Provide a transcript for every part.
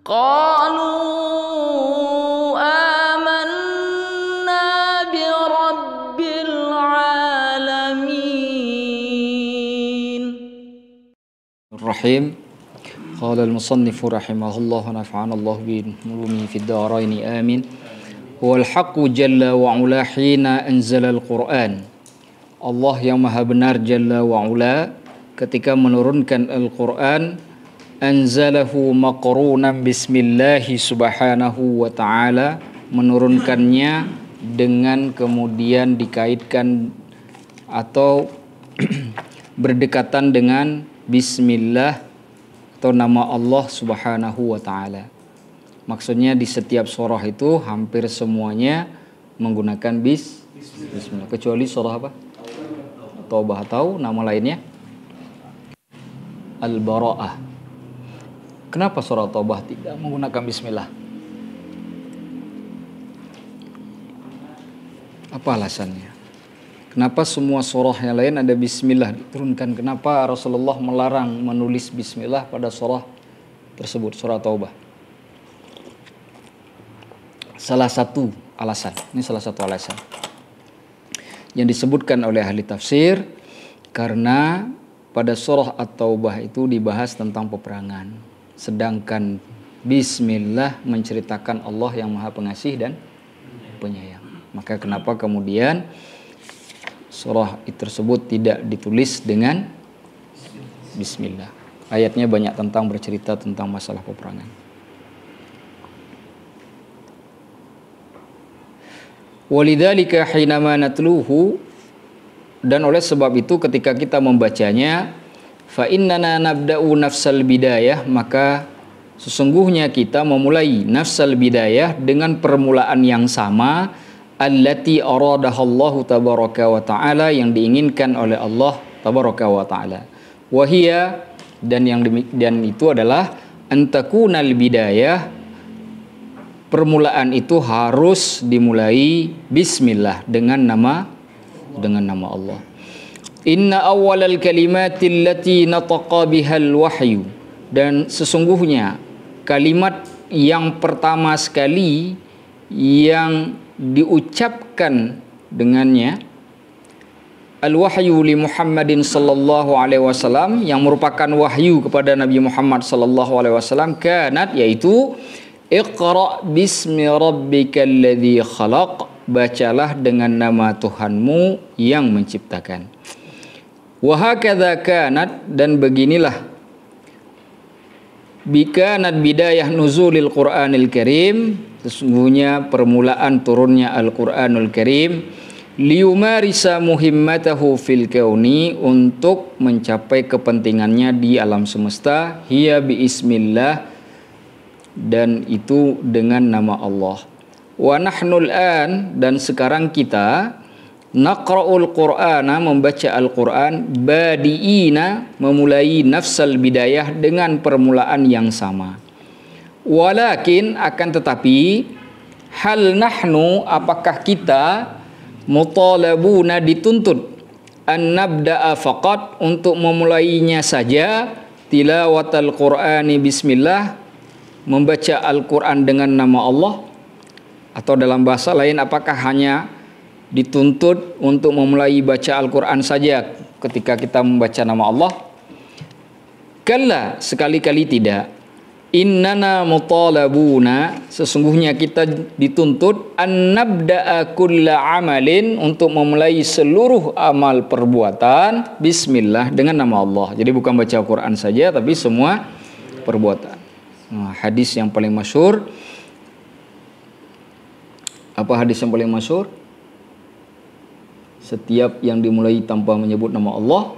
قالوا آمنا برب العالمين. الرحيم. قال المصنف رحمه الله ونفعنا الله بعلومه في الدارين آمين. هو الحق جل وعلا حين أنزل القرآن. Allah yang maha benar jalla wa'ala ketika menurunkan Al-Quran, anzalahu maqrunan bismillahi subhanahu wa ta'ala, menurunkannya dengan kemudian dikaitkan atau berdekatan dengan bismillah atau nama Allah subhanahu wa ta'ala. Maksudnya di setiap surah itu hampir semuanya menggunakan bismillah, kecuali surah apa? Taubah atau nama lainnya Al-Bara'ah. Kenapa surah Taubah tidak menggunakan bismillah? Apa alasannya? Kenapa semua surah yang lain ada bismillah diturunkan? Kenapa Rasulullah melarang menulis bismillah pada surah tersebut, surah Taubah? Salah satu alasan yang disebutkan oleh ahli tafsir, karena pada surah At-Taubah itu dibahas tentang peperangan, sedangkan bismillah menceritakan Allah yang maha pengasih dan penyayang. Maka kenapa kemudian surah tersebut tidak ditulis dengan bismillah? Ayatnya banyak tentang bercerita tentang masalah peperangan. Walidzalika hinama natluhu, dan oleh sebab itu ketika kita membacanya, fa innana nabda'u nafsal bidayah, maka sesungguhnya kita memulai nafsal bidayah dengan permulaan yang sama, allati aradahallahu tabaraka wa ta'ala, yang diinginkan oleh Allah tabaraka wa ta'ala. Wahia, dan itu adalah antakunal bidayah, permulaan itu harus dimulai bismillah, dengan nama Allah. Inna awwalal kalimati allati nataqa bihal wahyu, dan sesungguhnya kalimat yang pertama sekali yang diucapkan dengannya al-wahyu li Muhammadin sallallahu alaihi wasallam, yang merupakan wahyu kepada Nabi Muhammad sallallahu alaihi wasallam, kanat, yaitu Iqra bismi rabbikal ladzi khalaq, bacalah dengan nama Tuhanmu yang menciptakan. Wa hakadza kanat, dan beginilah bikanat bidayah nuzulil Qur'anil Karim, sesungguhnya permulaan turunnya Al-Qur'anul Karim, liyumarisa muhimmatahu fil kauni, untuk mencapai kepentingannya di alam semesta, hiya biismillah, dan itu dengan nama Allah. Wa nahnul an, dan sekarang kita naqra'ul Qur'ana, membaca Al-Qur'an, badiina, memulai nafsal bidayah dengan permulaan yang sama. Walakin, akan tetapi, hal nahnu, apakah kita mutalabuna, dituntut, an nabda'a faqat, untuk memulainya saja, tilawatal Qur'ani bismillah, membaca Al-Quran dengan nama Allah, atau dalam bahasa lain, apakah hanya dituntut untuk memulai baca Al-Quran saja ketika kita membaca nama Allah? Kalla, sekali-kali tidak. Innana mutalabuna, sesungguhnya kita dituntut, an nabda'a kulla amalin, untuk memulai seluruh amal perbuatan bismillah, dengan nama Allah. Jadi bukan baca Al-Quran saja, tapi semua perbuatan. Hadis yang paling masyhur, apa hadis yang paling masyhur? Setiap yang dimulai tanpa menyebut nama Allah,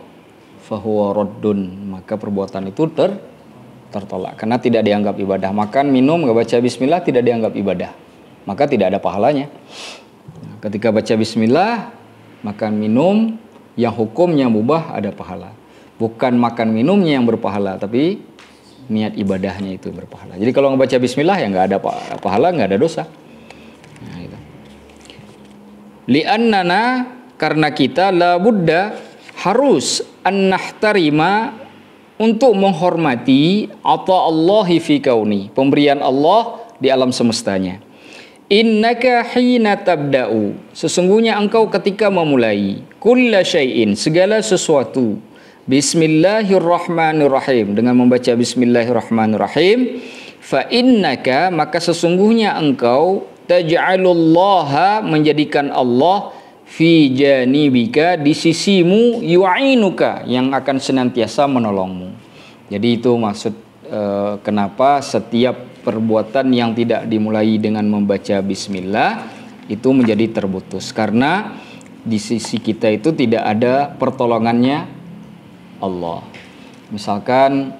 fahuwa raddun, maka perbuatan itu tertolak, karena tidak dianggap ibadah. Makan, minum, nggak baca bismillah tidak dianggap ibadah, maka tidak ada pahalanya. Ketika baca bismillah, makan, minum yang hukumnya mubah ada pahala. Bukan makan minumnya yang berpahala, tapi niat ibadahnya itu berpahala. Jadi kalau ngebaca bismillah ya nggak ada pahala, nggak ada dosa. Nah, itu. Li'annana, karena kita la budda, harus an nahtarima, untuk menghormati ata'allahi fi kauni, pemberian Allah di alam semestanya. Innaka hina tabda'u, sesungguhnya engkau ketika memulai, kulla syai'in, segala sesuatu, bismillahirrahmanirrahim, dengan membaca bismillahirrahmanirrahim, fa innaka, maka sesungguhnya engkau, taj'alullaha, menjadikan Allah, fi janibika, di sisimu, yu'inuka, yang akan senantiasa menolongmu. Jadi itu maksud kenapa setiap perbuatan yang tidak dimulai dengan membaca bismillah itu menjadi terputus, karena di sisi kita itu tidak ada pertolongannya Allah. Misalkan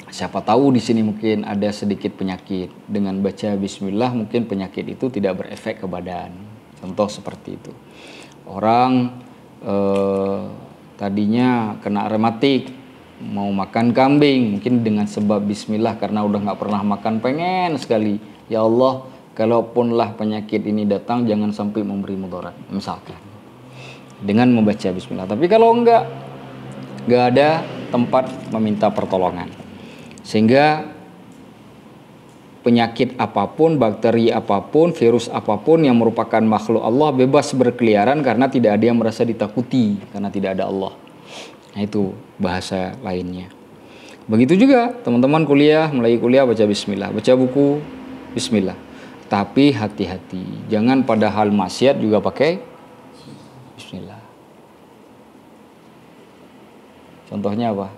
siapa tahu di sini mungkin ada sedikit penyakit, dengan baca bismillah mungkin penyakit itu tidak berefek ke badan. Contoh seperti itu. Orang tadinya kena rematik, mau makan kambing, mungkin dengan sebab bismillah, karena udah nggak pernah makan, pengen sekali, ya Allah, kalaupunlah penyakit ini datang jangan sampai memberi mudarat, misalkan, dengan membaca bismillah. Tapi kalau nggak ada tempat meminta pertolongan, sehingga penyakit apapun, bakteri apapun, virus apapun yang merupakan makhluk Allah bebas berkeliaran, karena tidak ada yang merasa ditakuti, karena tidak ada Allah. Nah, itu bahasa lainnya. Begitu juga teman-teman kuliah, mulai kuliah baca bismillah, baca buku bismillah. Tapi hati-hati, jangan pada hal maksiat juga pakai bismillah. Contohnya apa?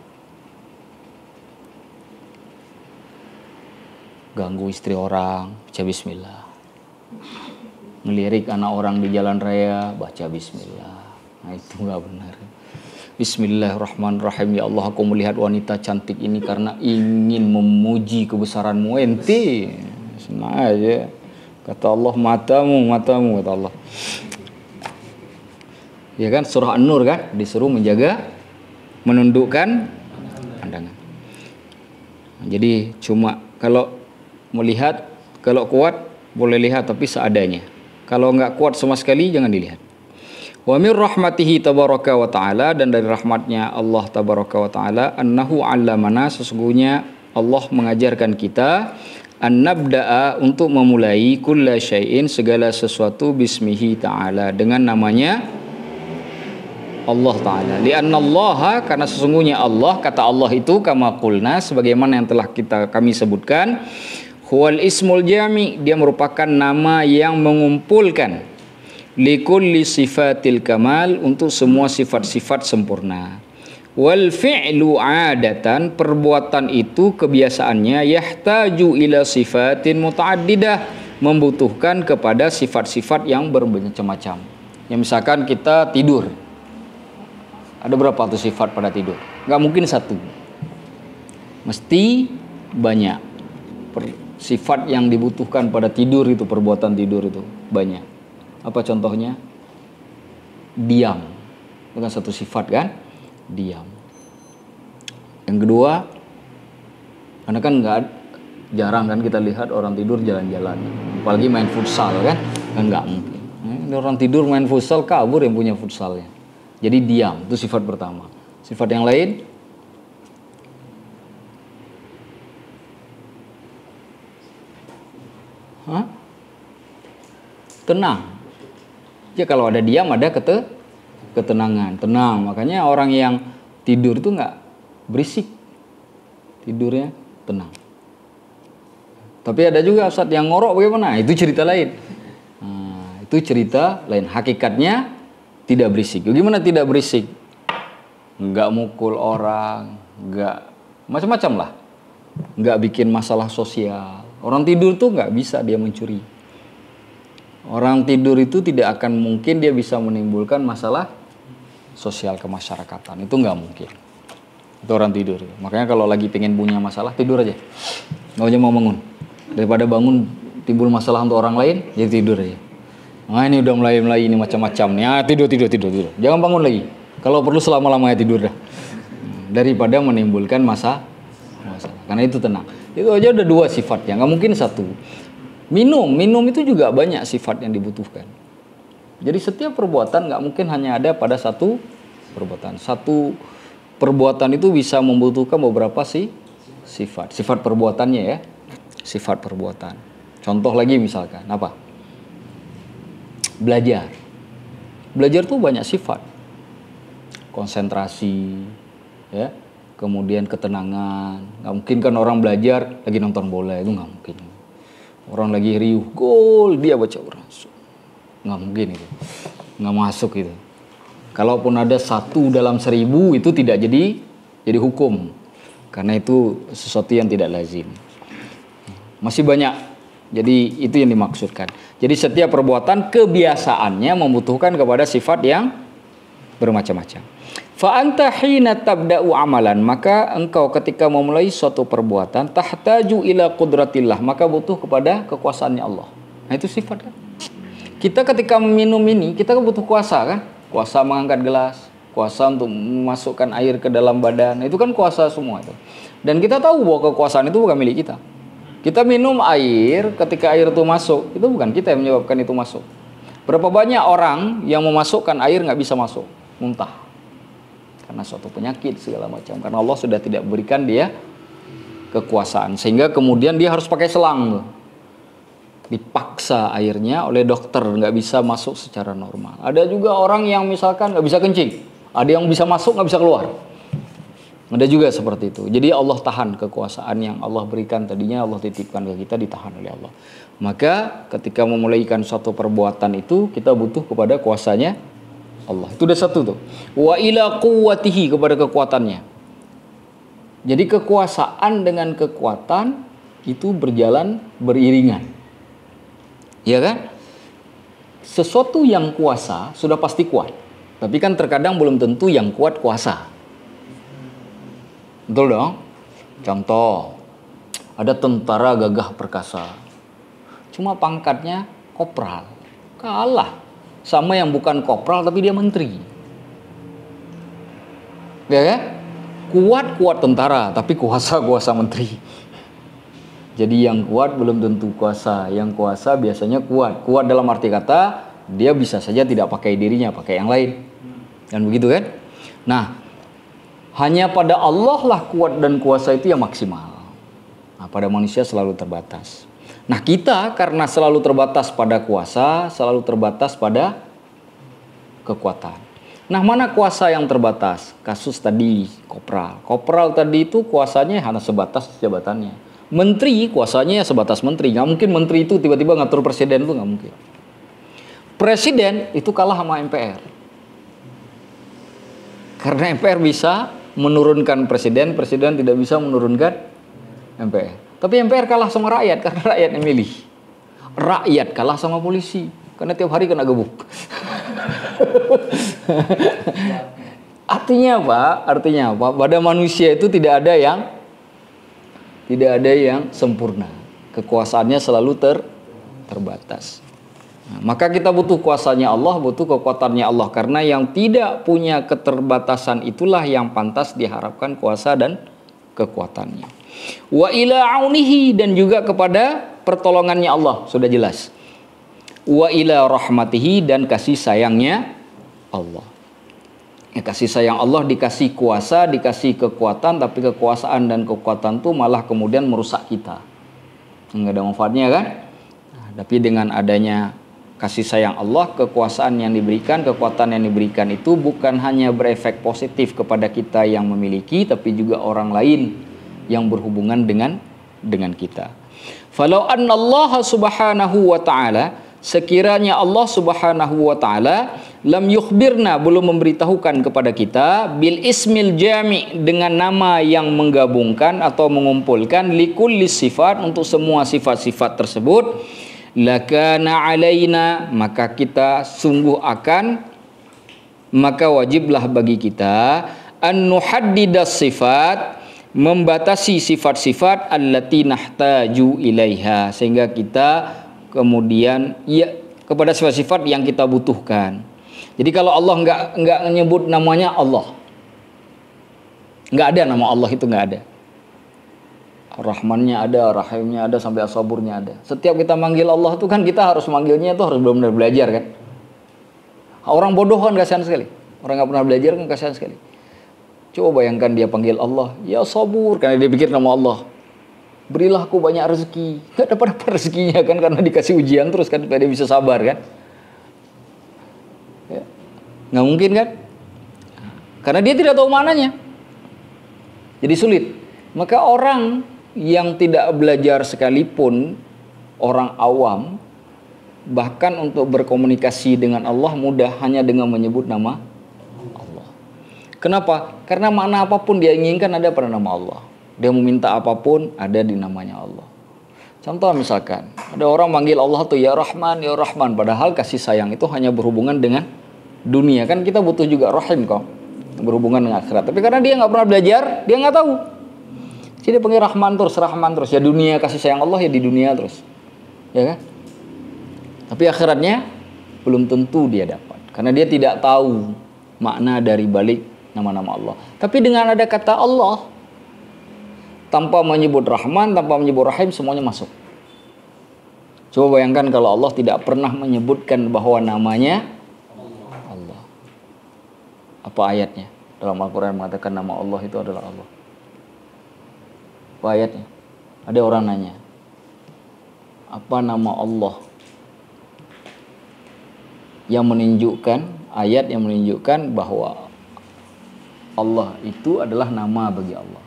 Ganggu istri orang, baca bismillah. Ngelirik anak orang di jalan raya, baca bismillah. Nah, itu nggak benar. Bismillahirrahmanirrahim. Ya Allah, aku melihat wanita cantik ini karena ingin memuji kebesaranmu. Ente senang aja. Kata Allah, matamu, kata Allah. Ya kan, surah An-Nur kan, disuruh menjaga, menundukkan pandangan. Jadi cuma kalau melihat, kalau kuat boleh lihat tapi seadanya. Kalau nggak kuat sama sekali jangan dilihat. Wa min rahmatihi tabaraka wa ta'ala, dan dari rahmatnya Allah tabaraka wa ta'ala, annahu 'allamana, sesungguhnya Allah mengajarkan kita, an-nabda'a, untuk memulai, kulla syai'in, segala sesuatu, bismihi ta'ala, dengan namanya Allah ta'ala. Li'anna Allah, karena sesungguhnya Allah, kata Allah itu, kama qulna, sebagaimana yang telah kami sebutkan, huwal ismul jami', dia merupakan nama yang mengumpulkan, likulli sifatil kamal, untuk semua sifat-sifat sempurna. Wal fi'lu 'adatan, perbuatan itu kebiasaannya, yahtaju ila sifatin muta'addidah, membutuhkan kepada sifat-sifat yang bermacam-macam. Ya, misalkan kita tidur, ada berapa tuh sifat pada tidur? Nggak mungkin satu, mesti banyak. Sifat yang dibutuhkan pada tidur itu, perbuatan tidur itu banyak. Apa contohnya? Diam, dengan satu sifat kan, diam. Yang kedua, karena kan jarang kan kita lihat orang tidur jalan-jalan, apalagi main futsal kan nggak mungkin. Orang tidur main futsal, kabur yang punya futsalnya. Jadi diam, itu sifat pertama. Sifat yang lain, tenang. Ya, kalau ada diam ada ketenangan, tenang. Makanya orang yang tidur itu nggak berisik, tidurnya tenang. Tapi ada juga Ustadz yang ngorok, bagaimana? Itu cerita lain. Nah, itu cerita lain. Hakikatnya tidak berisik. Gimana tidak berisik? Nggak mukul orang, nggak macam-macam lah. Nggak bikin masalah sosial. Orang tidur tuh nggak bisa dia mencuri. Orang tidur itu tidak akan mungkin dia bisa menimbulkan masalah sosial kemasyarakatan. Itu nggak mungkin. Itu orang tidur. Makanya kalau lagi pengen punya masalah, tidur aja. Nggak aja mau bangun. Daripada bangun timbul masalah untuk orang lain, jadi tidur aja. Nah, ini udah mulai ini macam-macam nih. Tidur. Jangan bangun lagi. Kalau perlu selama-lamanya tidur dah. Daripada menimbulkan masalah. Karena itu tenang. Itu aja udah dua sifatnya. Nggak mungkin satu. Minum itu juga banyak sifat yang dibutuhkan. Jadi setiap perbuatan nggak mungkin hanya ada pada satu perbuatan. Satu perbuatan itu bisa membutuhkan beberapa sifat. Sifat perbuatannya ya. Sifat perbuatan. Contoh lagi misalkan apa? Belajar. Belajar tuh banyak sifat. Konsentrasi, ya. Kemudian ketenangan. Nggak mungkin kan orang belajar lagi nonton bola, itu nggak mungkin. Orang lagi riuh, gol, dia baca Quran. Nggak mungkin itu. Nggak masuk itu. Kalaupun ada 1 dalam 1000 itu tidak jadi hukum. Karena itu sesuatu yang tidak lazim. Masih banyak. Jadi itu yang dimaksudkan. Jadi setiap perbuatan kebiasaannya membutuhkan kepada sifat yang bermacam-macam. Fa anta hina tabda'u amalan, maka engkau ketika memulai suatu perbuatan tahtaju ila qudratillah, maka butuh kepada kekuasaannya Allah. Nah itu sifat kan. Kita ketika minum ini, kita butuh kuasa kan? Kuasa mengangkat gelas, kuasa untuk memasukkan air ke dalam badan. Itu kan kuasa semua itu. Dan kita tahu bahwa kekuasaan itu bukan milik kita. Kita minum air, ketika air itu masuk, itu bukan kita yang menyebabkan itu masuk. Berapa banyak orang yang memasukkan air nggak bisa masuk, muntah. Karena suatu penyakit segala macam. Karena Allah sudah tidak berikan dia kekuasaan. Sehingga kemudian dia harus pakai selang. Dipaksa airnya oleh dokter, nggak bisa masuk secara normal. Ada juga orang yang misalkan nggak bisa kencing. Ada yang bisa masuk, nggak bisa keluar. Ada juga seperti itu. Jadi Allah tahan kekuasaan yang Allah berikan tadinya, Allah titipkan ke kita, ditahan oleh Allah. Maka ketika memulaikan suatu perbuatan itu, kita butuh kepada kuasanya Allah. Itu udah satu tuh. Wa ila quwwatihi, kepada kekuatannya. Jadi kekuasaan dengan kekuatan itu berjalan beriringan. Ya kan? Sesuatu yang kuasa sudah pasti kuat. Tapi kan terkadang belum tentu yang kuat kuasa. Betul dong? Contoh, ada tentara gagah perkasa. Cuma pangkatnya kopral. Kalah sama yang bukan kopral tapi dia menteri. Ya kan? Kuat tentara tapi kuasa menteri. Jadi yang kuat belum tentu kuasa. Yang kuasa biasanya kuat. Kuat dalam arti kata dia bisa saja tidak pakai dirinya, pakai yang lain. Dan begitu kan? Nah, hanya pada Allah lah kuat dan kuasa itu yang maksimal. Nah, pada manusia selalu terbatas. Nah, kita karena selalu terbatas pada kuasa, selalu terbatas pada kekuatan. Nah, mana kuasa yang terbatas? Kasus tadi, kopral. Kopral tadi itu kuasanya hanya sebatas jabatannya. Menteri kuasanya sebatas menteri. Nggak mungkin menteri itu tiba-tiba ngatur presiden, itu nggak mungkin. Presiden itu kalah sama MPR. Karena MPR bisa menurunkan presiden, presiden tidak bisa menurunkan MPR. Tapi MPR kalah sama rakyat karena rakyat yang milih. Rakyat kalah sama polisi karena tiap hari kena gebuk. Artinya apa? Artinya apa? Pada manusia itu tidak ada yang sempurna. Kekuasaannya selalu terbatas. Nah, maka kita butuh kuasanya Allah, butuh kekuatannya Allah. Karena yang tidak punya keterbatasan itulah yang pantas diharapkan kuasa dan kekuatannya. Wa ila aunihi, dan juga kepada pertolongannya Allah, sudah jelas. Wa ila rahmatihi, dan kasih sayangnya Allah. Ya, kasih sayang Allah dikasih kuasa, dikasih kekuatan, tapi kekuasaan dan kekuatan itu malah kemudian merusak kita. Enggak ada manfaatnya kan? Nah, tapi dengan adanya kasih sayang Allah, kekuasaan yang diberikan, kekuatan yang diberikan itu bukan hanya berefek positif kepada kita yang memiliki, tapi juga orang lain yang berhubungan dengan kita. Falau anna Allah subhanahu wa ta'ala, sekiranya Allah subhanahu wa ta'ala lam yukhbirna, belum memberitahukan kepada kita, bil ismil jami', dengan nama yang menggabungkan atau mengumpulkan, likulli sifat, untuk semua sifat-sifat tersebut, lakana alaina, maka kita sungguh akan, maka wajiblah bagi kita an nuhaddidas sifat, membatasi sifat-sifat allati nahtaju ilaiha, sehingga kita kemudian ya kepada sifat-sifat yang kita butuhkan. Jadi kalau Allah enggak menyebut namanya Allah, enggak ada nama Allah, itu enggak ada. Rahmannya ada, Rahimnya ada, sampai As-Saburnya ada. Setiap kita manggil Allah itu kan kita harus manggilnya itu harus benar-benar belajar kan. Orang bodoh kan kasihan sekali. Orang nggak pernah belajar kan kasihan sekali. Coba bayangkan dia panggil Allah, ya sabur, karena dia pikir nama Allah. Berilah aku banyak rezeki. Gak dapat rezekinya kan, karena dikasih ujian terus kan, supaya dia bisa sabar kan. Ya. Nggak mungkin kan? Karena dia tidak tahu maknanya. Jadi sulit. Maka orang yang tidak belajar sekalipun, orang awam, bahkan untuk berkomunikasi dengan Allah mudah hanya dengan menyebut nama Allah. Kenapa? Karena makna apapun dia inginkan ada pada nama Allah. Dia meminta apapun ada di namanya Allah. Contoh misalkan, ada orang manggil Allah tuh ya Rahman, ya Rahman. Padahal kasih sayang itu hanya berhubungan dengan dunia. Kan kita butuh juga rahim kok, berhubungan dengan akhirat. Tapi karena dia nggak pernah belajar, dia nggak tahu. Jadi dia panggil Rahman terus. Ya dunia kasih sayang Allah ya di dunia terus. Ya kan? Tapi akhiratnya belum tentu dia dapat. Karena dia tidak tahu makna dari balik nama-nama Allah. Tapi dengan ada kata Allah, tanpa menyebut Rahman, tanpa menyebut Rahim, semuanya masuk. Coba bayangkan kalau Allah tidak pernah menyebutkan bahwa namanya Allah. Apa ayatnya? Dalam Al-Quran mengatakan nama Allah itu adalah Allah. Apa ayatnya? Ada orang nanya, apa nama Allah? Yang menunjukkan, ayat yang menunjukkan bahwa Allah itu adalah nama bagi Allah.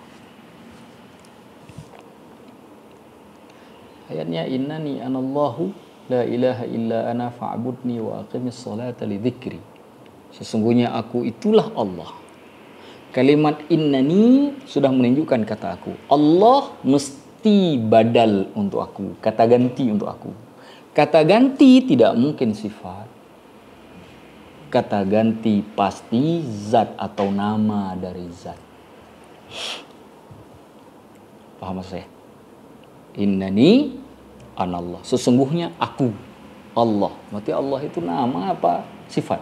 Ayatnya innani anallahu la ilaha illa ana fa'budni wa aqimis salata li dzikri. Sesungguhnya aku itulah Allah. Kalimat innani sudah menunjukkan kata aku. Allah mesti badal untuk aku, kata ganti untuk aku. Kata ganti tidak mungkin sifat. Kata ganti pasti zat atau nama dari zat. Paham maksud saya? Innani anallah. Sesungguhnya aku Allah. Berarti Allah itu nama apa? Sifat.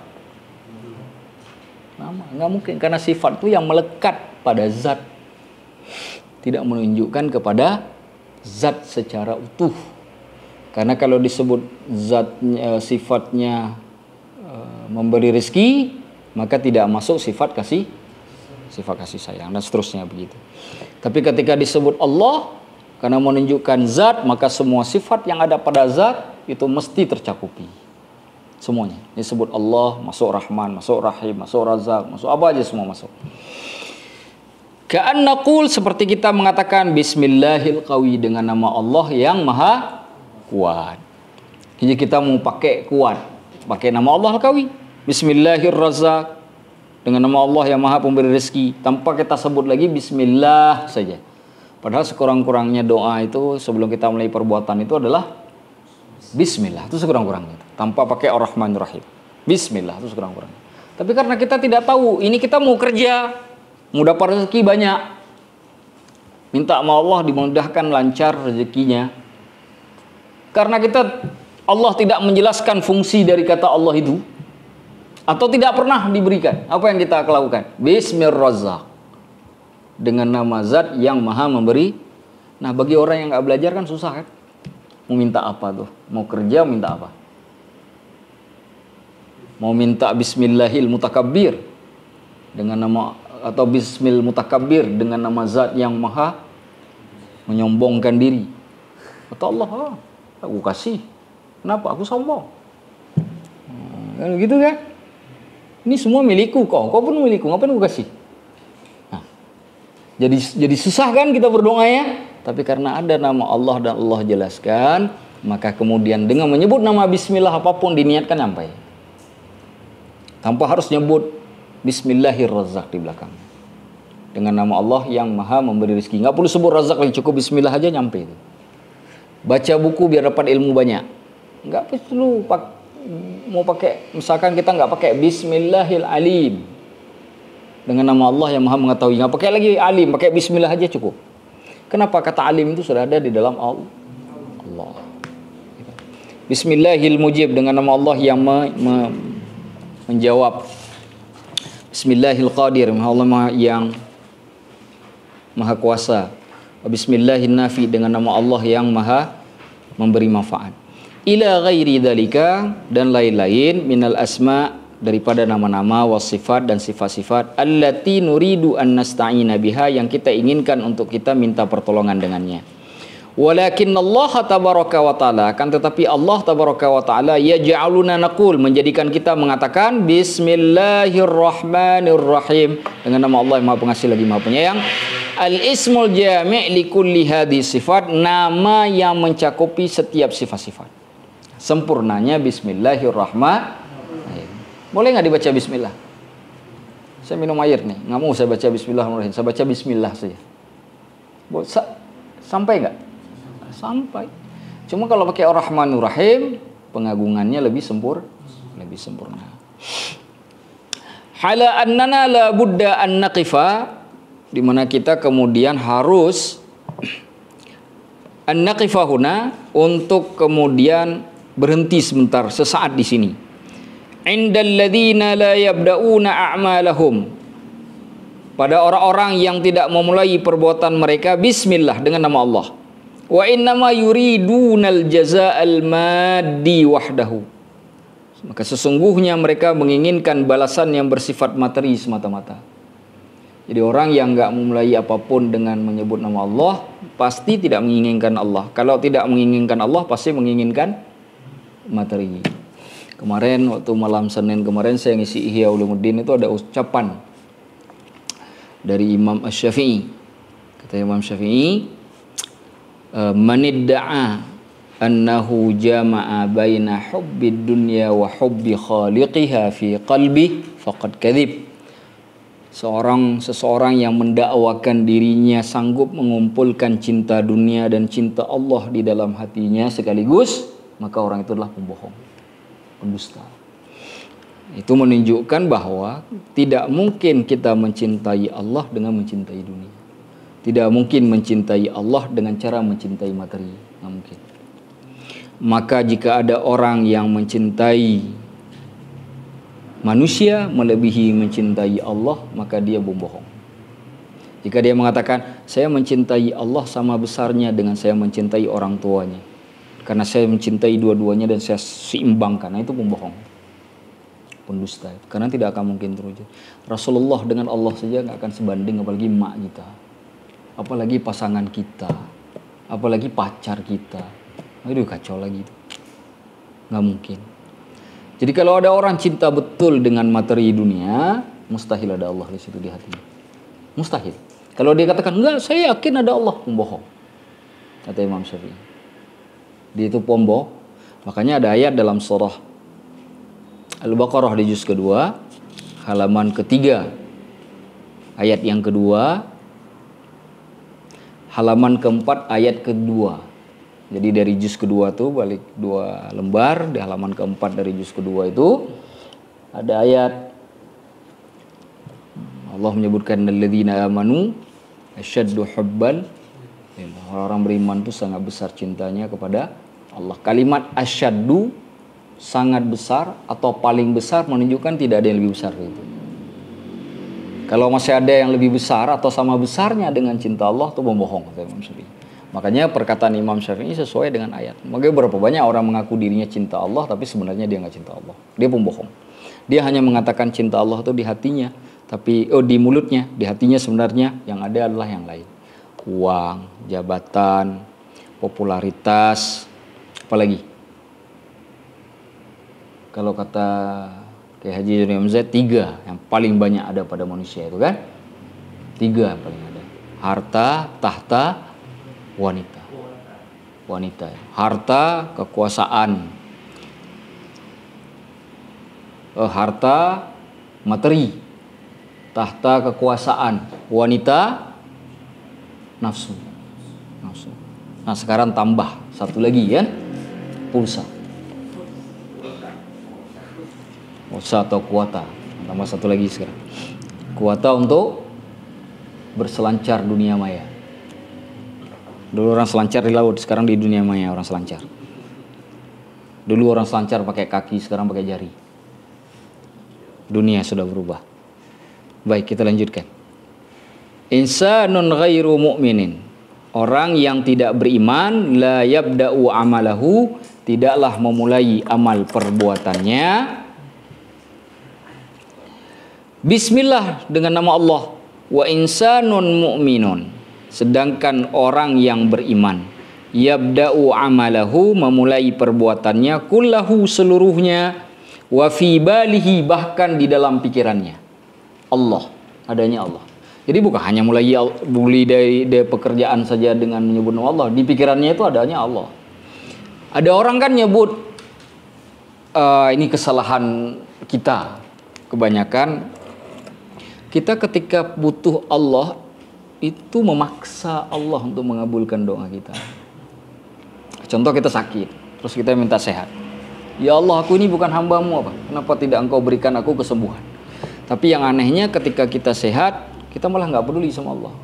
Nama. Nggak mungkin. Karena sifat itu yang melekat pada zat. Tidak menunjukkan kepada zat secara utuh. Karena kalau disebut zatnya, sifatnya memberi rezeki, maka tidak masuk sifat kasih sayang dan seterusnya begitu. Tapi ketika disebut Allah, karena menunjukkan zat, maka semua sifat yang ada pada zat itu mesti tercakupi. Semuanya disebut Allah, masuk Rahman, masuk Rahim, masuk Razak, masuk apa aja semua masuk. Ka'an naqul, seperti kita mengatakan Bismillahil Qawi, dengan nama Allah yang maha kuat. Jadi kita mau pakai kuat, pakai nama Allah Al-Qawi. Bismillahirrazak, dengan nama Allah yang maha pemberi rezeki, tanpa kita sebut lagi Bismillah saja. Padahal sekurang-kurangnya doa itu sebelum kita mulai perbuatan itu adalah Bismillah, itu sekurang-kurangnya. Tanpa pakai Ar-Rahman Ar-Rahim. Bismillah, itu sekurang-kurangnya. Tapi karena kita tidak tahu, ini kita mau kerja, mau dapat rezeki banyak, minta sama Allah dimudahkan lancar rezekinya. Karena Allah tidak menjelaskan fungsi dari kata Allah itu, atau tidak pernah diberikan, apa yang kita lakukan? Bismillahirrahmanirrahim, dengan nama zat yang maha memberi. Nah, bagi orang yang nggak belajar kan susah kan? Mau minta apa tuh? Mau kerja minta apa? Mau minta Bismillahil Mutakabbir dengan nama, atau Bismil Mutakabbir dengan nama zat yang maha menyombongkan diri. Kata Allah, aku kasih. Kenapa? Aku sombong. Kan gitu kan? Ini semua milikku kok pun milikku, ngapain aku kasih? Nah, jadi susah kan kita berdoa ya? Tapi karena ada nama Allah dan Allah jelaskan, maka kemudian dengan menyebut nama Bismillah apapun diniatkan sampai. Tanpa harus nyebut Bismillahirrazak di belakang. Dengan nama Allah yang maha memberi rezeki. Nggak perlu sebut razak lagi, cukup Bismillah aja nyampe itu. Baca buku biar dapat ilmu banyak. Nggak perlu mau pakai, misalkan kita nggak pakai Bismillahil Alim, dengan nama Allah yang maha mengetahui, nggak pakai lagi alim, pakai Bismillah aja cukup. Kenapa? Kata alim itu sudah ada di dalam Allah. Bismillahil Mujib, dengan nama Allah yang menjawab. Bismillahil Qadir, Allah yang maha kuasa. Bismillahil Nafi, dengan nama Allah yang maha memberi manfaat. Ila ghairi dzalika, dan lain-lain minal asma daripada nama-nama wasifat dan sifat-sifat allati nuridu an nasta'ina biha, yang kita inginkan untuk kita minta pertolongan dengannya. Walakin Allah tabaraka wa taala, kan tetapi Allah tabaraka wa taala yaj'aluna naqul, menjadikan kita mengatakan bismillahirrahmanirrahim, dengan nama Allah yang Maha Pengasih lagi Maha Penyayang. Al-ismul jami' li kulli hadhihi sifat, nama yang mencakupi setiap sifat-sifat. Sempurnanya bismillahirrahmanirrahim. Boleh nggak dibaca bismillah? Saya minum air nih, nggak mau saya baca bismillahirrahmanirrahim, saya baca bismillah saja. Sampai nggak? Sampai. Cuma kalau pakai ar-Rahmanir-Rahim, pengagungannya lebih sempurna. Hala annana la budda an naqifa, di mana kita kemudian harus an naqifa huna, untuk kemudian berhenti sebentar, sesaat di sini. Indal ladzina la yabda'una a'malahum, pada orang-orang yang tidak memulai perbuatan mereka bismillah, dengan nama Allah. Wa innama yuridunal jazaa'al maddi wahdahu, maka sesungguhnya mereka menginginkan balasan yang bersifat materi semata-mata. Jadi orang yang enggak memulai apapun dengan menyebut nama Allah pasti tidak menginginkan Allah. Kalau tidak menginginkan Allah pasti menginginkan materi. Kemarin waktu malam Senin kemarin saya ngisi Ihya Ulumuddin, itu ada ucapan dari Imam Asy-Syafi'i. Kata Imam Syafi'i, manidda'a annahu jama'a baina hubbid dunya wa hubbi khaliqiha fi qalbi faqad kadzib. Seseorang yang mendakwakan dirinya sanggup mengumpulkan cinta dunia dan cinta Allah di dalam hatinya sekaligus, maka orang itu adalah pembohong, pendusta. Itu menunjukkan bahwa tidak mungkin kita mencintai Allah dengan mencintai dunia. Tidak mungkin mencintai Allah dengan cara mencintai materi. Tidak mungkin. Maka jika ada orang yang mencintai manusia melebihi mencintai Allah, maka dia berbohong. Jika dia mengatakan saya mencintai Allah sama besarnya dengan saya mencintai orang tuanya, karena saya mencintai dua-duanya dan saya seimbangkan, nah itu pembohong, pendusta. Karena tidak akan mungkin terwujud. Rasulullah dengan Allah saja nggak akan sebanding, apalagi emak kita, apalagi pasangan kita, apalagi pacar kita. Aduh, kacau lagi itu. Nggak mungkin. Jadi kalau ada orang cinta betul dengan materi dunia, mustahil ada Allah di situ di hatinya. Mustahil. Kalau dia katakan enggak, saya yakin ada Allah, pembohong. Kata Imam Syafi'i. Dia itu pembohong. Makanya ada ayat dalam surah Al-Baqarah di juz kedua, halaman ketiga, ayat yang kedua, halaman keempat, ayat kedua. Jadi dari juz kedua tuh balik 2 lembar, di halaman keempat dari juz kedua itu ada ayat Allah menyebutkan alladzina amanu asyaddu hubban lillah. Orang beriman itu sangat besar cintanya kepada Allah. Kalimat asyaddu, sangat besar atau paling besar, menunjukkan tidak ada yang lebih besar itu. Kalau masih ada yang lebih besar atau sama besarnya dengan cinta Allah, itu membohong, kata Imam Syafi'i. Makanya perkataan Imam Syafi'i sesuai dengan ayat. Makanya berapa banyak orang mengaku dirinya cinta Allah, tapi sebenarnya dia nggak cinta Allah. Dia pembohong. Dia hanya mengatakan cinta Allah itu di hatinya, tapi di mulutnya, di hatinya sebenarnya yang ada adalah yang lain. Uang, jabatan, popularitas, apalagi. Kalau kata Kiai Haji Joni Hamzah, 3 yang paling banyak ada pada manusia itu kan? 3 yang paling ada. Harta, tahta, wanita. Wanita. Harta, kekuasaan. Harta, materi. Tahta, kekuasaan. Wanita, nafsu. Nafsu. Nah sekarang tambah satu lagi kan? Pulsa. Pulsa atau kuota. Tambah satu lagi sekarang. Kuota untuk berselancar dunia maya. Dulu orang selancar di laut, sekarang di dunia maya orang selancar. Dulu orang selancar pakai kaki, sekarang pakai jari. Dunia sudah berubah. Baik, kita lanjutkan. Insanun ghairu mu'minin. Orang yang tidak beriman, la yabda'u amalahu, tidaklah memulai amal perbuatannya Bismillah dengan nama Allah. Wa insanun mu'minun. Sedangkan orang yang beriman, yabda'u amalahu, memulai perbuatannya, kullahu, seluruhnya, wa fi balihi, bahkan di dalam pikirannya, Allah, adanya Allah. Jadi bukan hanya mulai dari pekerjaan saja dengan menyebut nama Allah, di pikirannya itu adanya Allah. Ada orang kan nyebut ini kesalahan kita kebanyakan, kita ketika butuh Allah itu memaksa Allah untuk mengabulkan doa kita. Contoh kita sakit, terus kita minta sehat. Ya Allah, aku ini bukan hamba-Mu, apa? Kenapa tidak Engkau berikan aku kesembuhan? Tapi yang anehnya ketika kita sehat, kita malah nggak peduli sama Allah.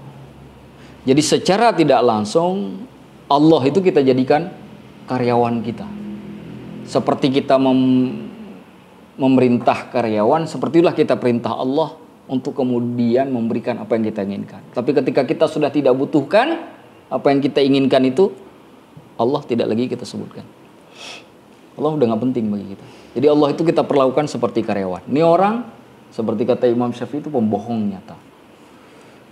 Jadi secara tidak langsung Allah itu kita jadikan karyawan kita. Seperti kita memerintah karyawan, sepertilah kita perintah Allah untuk kemudian memberikan apa yang kita inginkan. Tapi ketika kita sudah tidak butuhkan apa yang kita inginkan itu, Allah tidak lagi kita sebutkan. Allah udah nggak penting bagi kita. Jadi Allah itu kita perlakukan seperti karyawan. Ini orang, seperti kata Imam Syafi'i, itu pembohong nyata.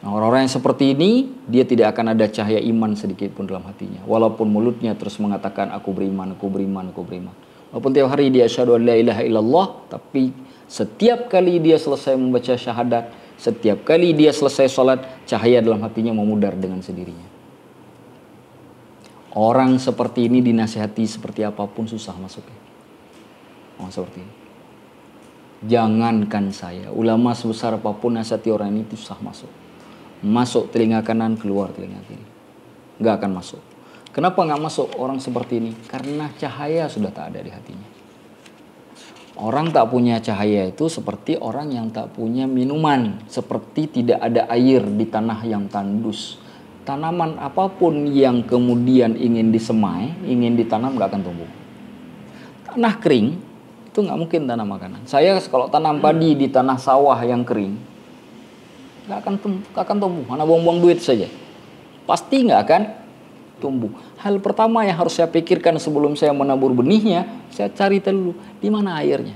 Nah, orang-orang yang seperti ini, dia tidak akan ada cahaya iman sedikit pun dalam hatinya. Walaupun mulutnya terus mengatakan, aku beriman, aku beriman, aku beriman. Walaupun tiap hari dia asyhadu an la ilaha illallah, tapi setiap kali dia selesai membaca syahadat, setiap kali dia selesai sholat, cahaya dalam hatinya memudar dengan sendirinya. Orang seperti ini dinasihati seperti apapun susah masuknya. Orang seperti ini. Jangankan saya, ulama sebesar apapun nasihati orang ini susah masuk. Masuk telinga kanan, keluar telinga kiri. Nggak akan masuk. Kenapa nggak masuk orang seperti ini? Karena cahaya sudah tak ada di hatinya. Orang tak punya cahaya itu seperti orang yang tak punya minuman. Seperti tidak ada air di tanah yang tandus. Tanaman apapun yang kemudian ingin disemai, ingin ditanam, nggak akan tumbuh. Tanah kering, itu nggak mungkin tanam makanan. Saya kalau tanam padi di tanah sawah yang kering, nggak akan tumbuh. Mana buang-buang duit saja. Pasti nggak akan tumbuh. Hal pertama yang harus saya pikirkan sebelum saya menabur benihnya, saya cari dulu di mana airnya.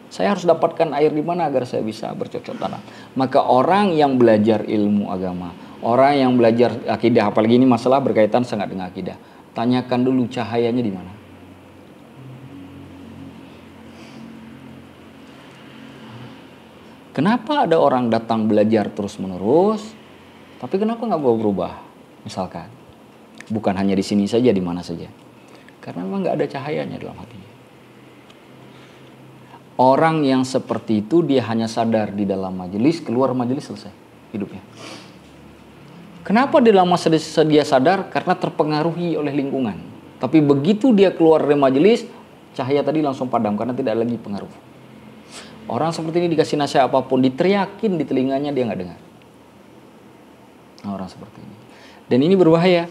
Saya harus dapatkan air di mana agar saya bisa bercocok tanam. Maka orang yang belajar ilmu agama, orang yang belajar akidah, apalagi ini masalah berkaitan sangat dengan akidah, tanyakan dulu cahayanya di mana. Kenapa ada orang datang belajar terus-menerus, tapi kenapa nggak berubah? Misalkan, bukan hanya di sini saja, di mana saja. Karena memang nggak ada cahayanya dalam hatinya. Orang yang seperti itu dia hanya sadar di dalam majelis, keluar majelis selesai hidupnya. Kenapa di dalam majelis dia sadar? Karena terpengaruhi oleh lingkungan. Tapi begitu dia keluar dari majelis, cahaya tadi langsung padam karena tidak lagi pengaruh. Orang seperti ini dikasih nasihat apapun, diteriakin di telinganya, dia nggak dengar. Nah, orang seperti ini. Dan ini berbahaya.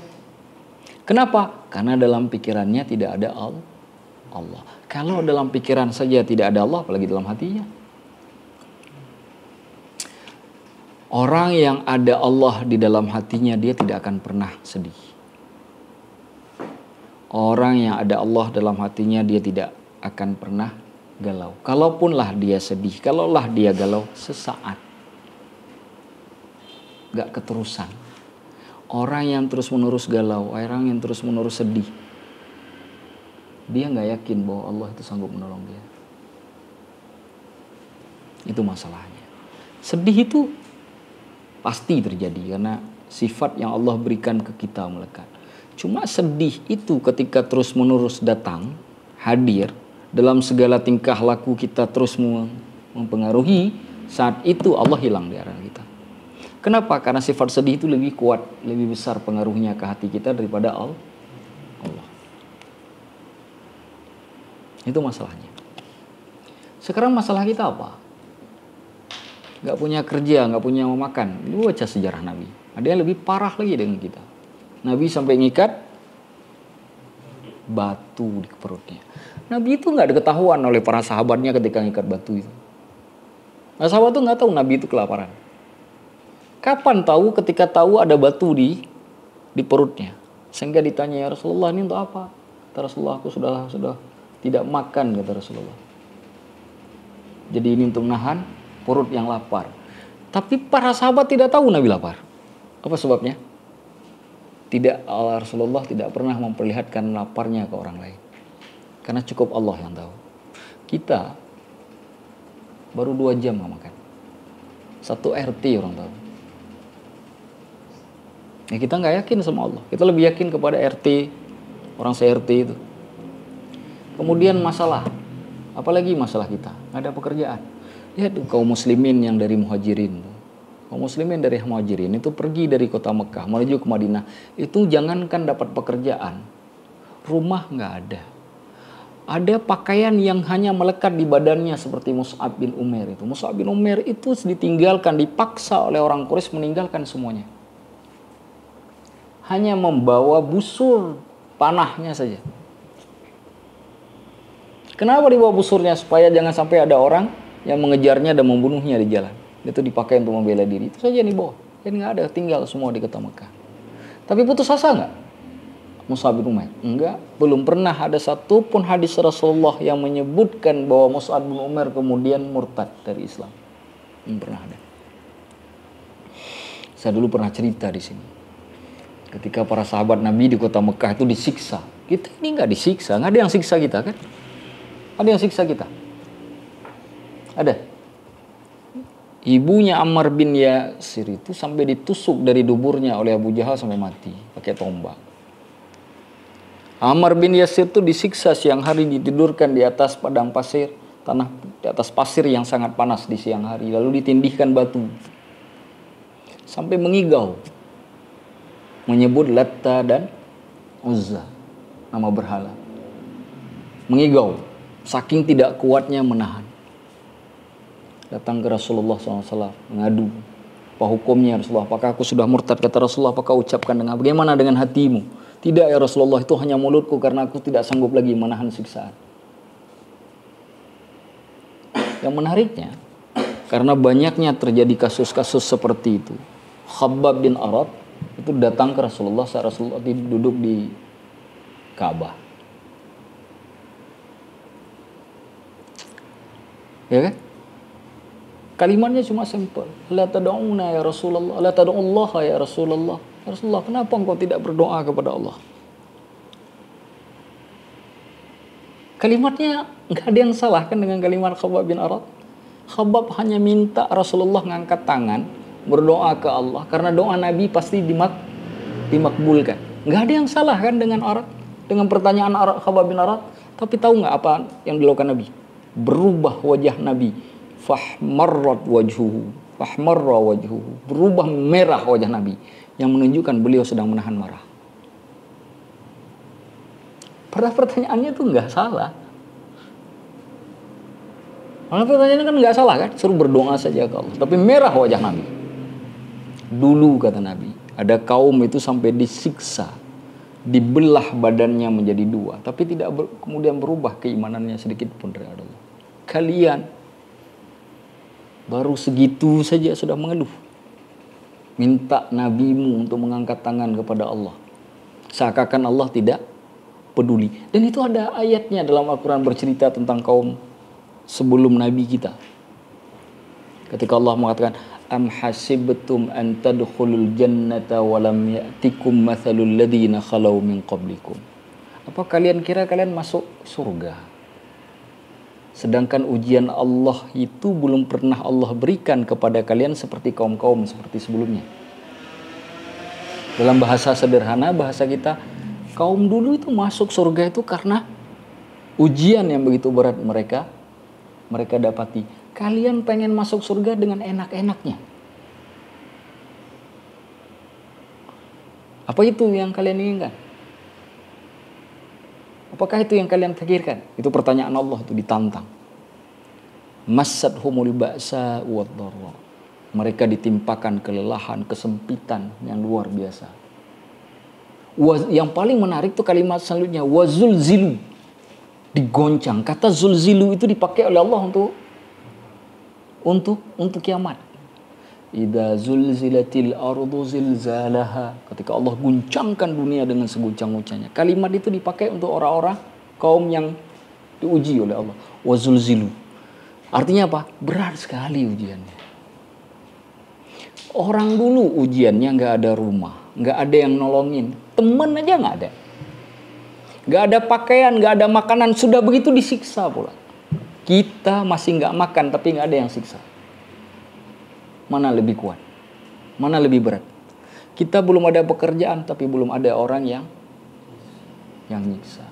Kenapa? Karena dalam pikirannya tidak ada Allah. Kalau dalam pikiran saja tidak ada Allah, apalagi dalam hatinya. Orang yang ada Allah di dalam hatinya, dia tidak akan pernah sedih. Orang yang ada Allah dalam hatinya, dia tidak akan pernah galau. Kalaupunlah dia sedih, kalaulah dia galau, sesaat. Gak keterusan. Orang yang terus-menerus galau, orang yang terus-menerus sedih, dia gak yakin bahwa Allah itu sanggup menolong dia. Itu masalahnya. Sedih itu pasti terjadi karena sifat yang Allah berikan ke kita melekat. Cuma sedih itu ketika terus-menerus datang, hadir, dalam segala tingkah laku kita terus mempengaruhi, saat itu Allah hilang di arah kita. Kenapa? Karena sifat sedih itu lebih kuat, lebih besar pengaruhnya ke hati kita daripada Allah. Itu masalahnya. Sekarang masalah kita apa? Gak punya kerja, gak punya mau makan. Lu baca sejarah Nabi. Ada yang lebih parah lagi dengan kita. Nabi sampai ngikat batu di perutnya. Nabi itu gak diketahuan oleh para sahabatnya ketika ngikat batu itu. Nah, sahabat itu gak tahu Nabi itu kelaparan. Kapan tahu? Ketika tahu ada batu di perutnya. Sehingga ditanya, ya Rasulullah, ini untuk apa? Kata Rasulullah, aku sudah tidak makan, kata Rasulullah. Jadi ini untuk nahan perut yang lapar. Tapi para sahabat tidak tahu Nabi lapar. Apa sebabnya? Rasulullah tidak pernah memperlihatkan laparnya ke orang lain. Karena cukup Allah yang tahu. Kita baru 2 jam nggak makan. 1 RT orang tahu. Ya kita nggak yakin sama Allah. Kita lebih yakin kepada RT, orang se-RT itu. Kemudian masalah. Apalagi masalah kita, nggak ada pekerjaan. Lihat kaum muslimin yang dari muhajirin. Kaum muslimin dari muhajirin itu pergi dari kota Mekah menuju ke Madinah. Itu jangankan dapat pekerjaan, rumah nggak ada. Ada pakaian yang hanya melekat di badannya seperti Mus'ab bin Umair itu. Mus'ab bin Umair itu ditinggalkan, dipaksa oleh orang Quraisy meninggalkan semuanya. Hanya membawa busur panahnya saja. Kenapa dibawa busurnya? Supaya jangan sampai ada orang yang mengejarnya dan membunuhnya di jalan. Itu dipakai untuk membela diri. Itu saja nih bawa. Dan nggak ada, tinggal semua di kota Mekah. Tapi putus asa nggak? Mus'ab bin Umair? Enggak. Belum pernah ada satupun hadis Rasulullah yang menyebutkan bahwa Mus'ab bin Umair kemudian murtad dari Islam. Belum pernah ada. Saya dulu pernah cerita di sini. Ketika para sahabat Nabi di kota Mekah itu disiksa. Kita ini nggak disiksa. Nggak ada yang siksa kita kan? Ada yang siksa kita? Ada. Ibunya Ammar bin Yasir itu sampai ditusuk dari duburnya oleh Abu Jahal sampai mati pakai tombak. Ammar bin Yasir itu disiksa siang hari, ditidurkan di atas padang pasir, di atas pasir yang sangat panas di siang hari, lalu ditindihkan batu sampai mengigau, menyebut Latta dan Uzza, nama berhala. Mengigau, saking tidak kuatnya menahan. Datang ke Rasulullah SAW, mengadu. Apa hukumnya Rasulullah? Apakah aku sudah murtad? Kata Rasulullah, apakah ucapkan dengan bagaimana dengan hatimu? Tidak ya Rasulullah, itu hanya mulutku karena aku tidak sanggup lagi menahan siksaan. Yang menariknya, karena banyaknya terjadi kasus-kasus seperti itu, Khabbab bin Arat itu datang ke Rasulullah saat Rasulullah duduk di Ka'bah. Ya kan? Kalimatnya cuma simpel. La tad'una ya Rasulullah, la tad'ullaha ya Rasulullah. Ya Rasulullah, kenapa engkau tidak berdoa kepada Allah? Kalimatnya enggak ada yang salah kan dengan kalimat Khabbab bin Arat. Khabbab hanya minta Rasulullah ngangkat tangan berdoa ke Allah karena doa Nabi pasti dimakbulkan. Enggak ada yang salah kan dengan Arat, dengan pertanyaan Khabbab bin Arat. Tapi tahu enggak apa yang dilakukan Nabi? Berubah wajah Nabi. Fahmarra wajhuhu, berubah merah wajah Nabi yang menunjukkan beliau sedang menahan marah. Padahal pertanyaannya itu nggak salah. Padahal pertanyaannya kan nggak salah kan, suruh berdoa saja ke Allah. Tapi merah wajah Nabi. Dulu kata Nabi, ada kaum itu sampai disiksa, dibelah badannya menjadi 2, tapi tidak kemudian berubah keimanannya sedikit pun dari Allah. Kalian baru segitu saja sudah mengeluh. Minta nabimu untuk mengangkat tangan kepada Allah. Seakan Allah tidak peduli. Dan itu ada ayatnya dalam Al-Quran bercerita tentang kaum sebelum Nabi kita. Ketika Allah mengatakan, Am hasibtum an tadkhulul jannata walam ya'tikum mathalul ladhina khalau min qablikum. Apa kalian kira kalian masuk surga? Sedangkan ujian Allah itu belum pernah Allah berikan kepada kalian seperti kaum-kaum seperti sebelumnya. Dalam bahasa sederhana, bahasa kita, kaum dulu itu masuk surga itu karena ujian yang begitu berat mereka dapati. Kalian pengen masuk surga dengan enak-enaknya. Apa itu yang kalian inginkan? Apakah itu yang kalian pikirkan? Itu pertanyaan Allah, itu ditantang. Massadhumul ba'sa wad dharra. Mereka ditimpakan kelelahan, kesempitan yang luar biasa. Yang paling menarik itu kalimat selanjutnya, wazulzilu. Digoncang. Kata zulzilu itu dipakai oleh Allah untuk kiamat. Idza zulzilatil ardu zilzalaha. Ketika Allah guncangkan dunia dengan seguncang-guncangnya. Kalimat itu dipakai untuk orang-orang kaum yang diuji oleh Allah. Wazulzilu. Artinya apa? Berat sekali ujiannya. Orang dulu ujiannya nggak ada rumah, nggak ada yang nolongin, teman aja nggak ada. Nggak ada pakaian, nggak ada makanan, sudah begitu disiksa pula. Kita masih nggak makan tapi nggak ada yang siksa. Mana lebih kuat? Mana lebih berat? Kita belum ada pekerjaan tapi belum ada orang yang nyiksa.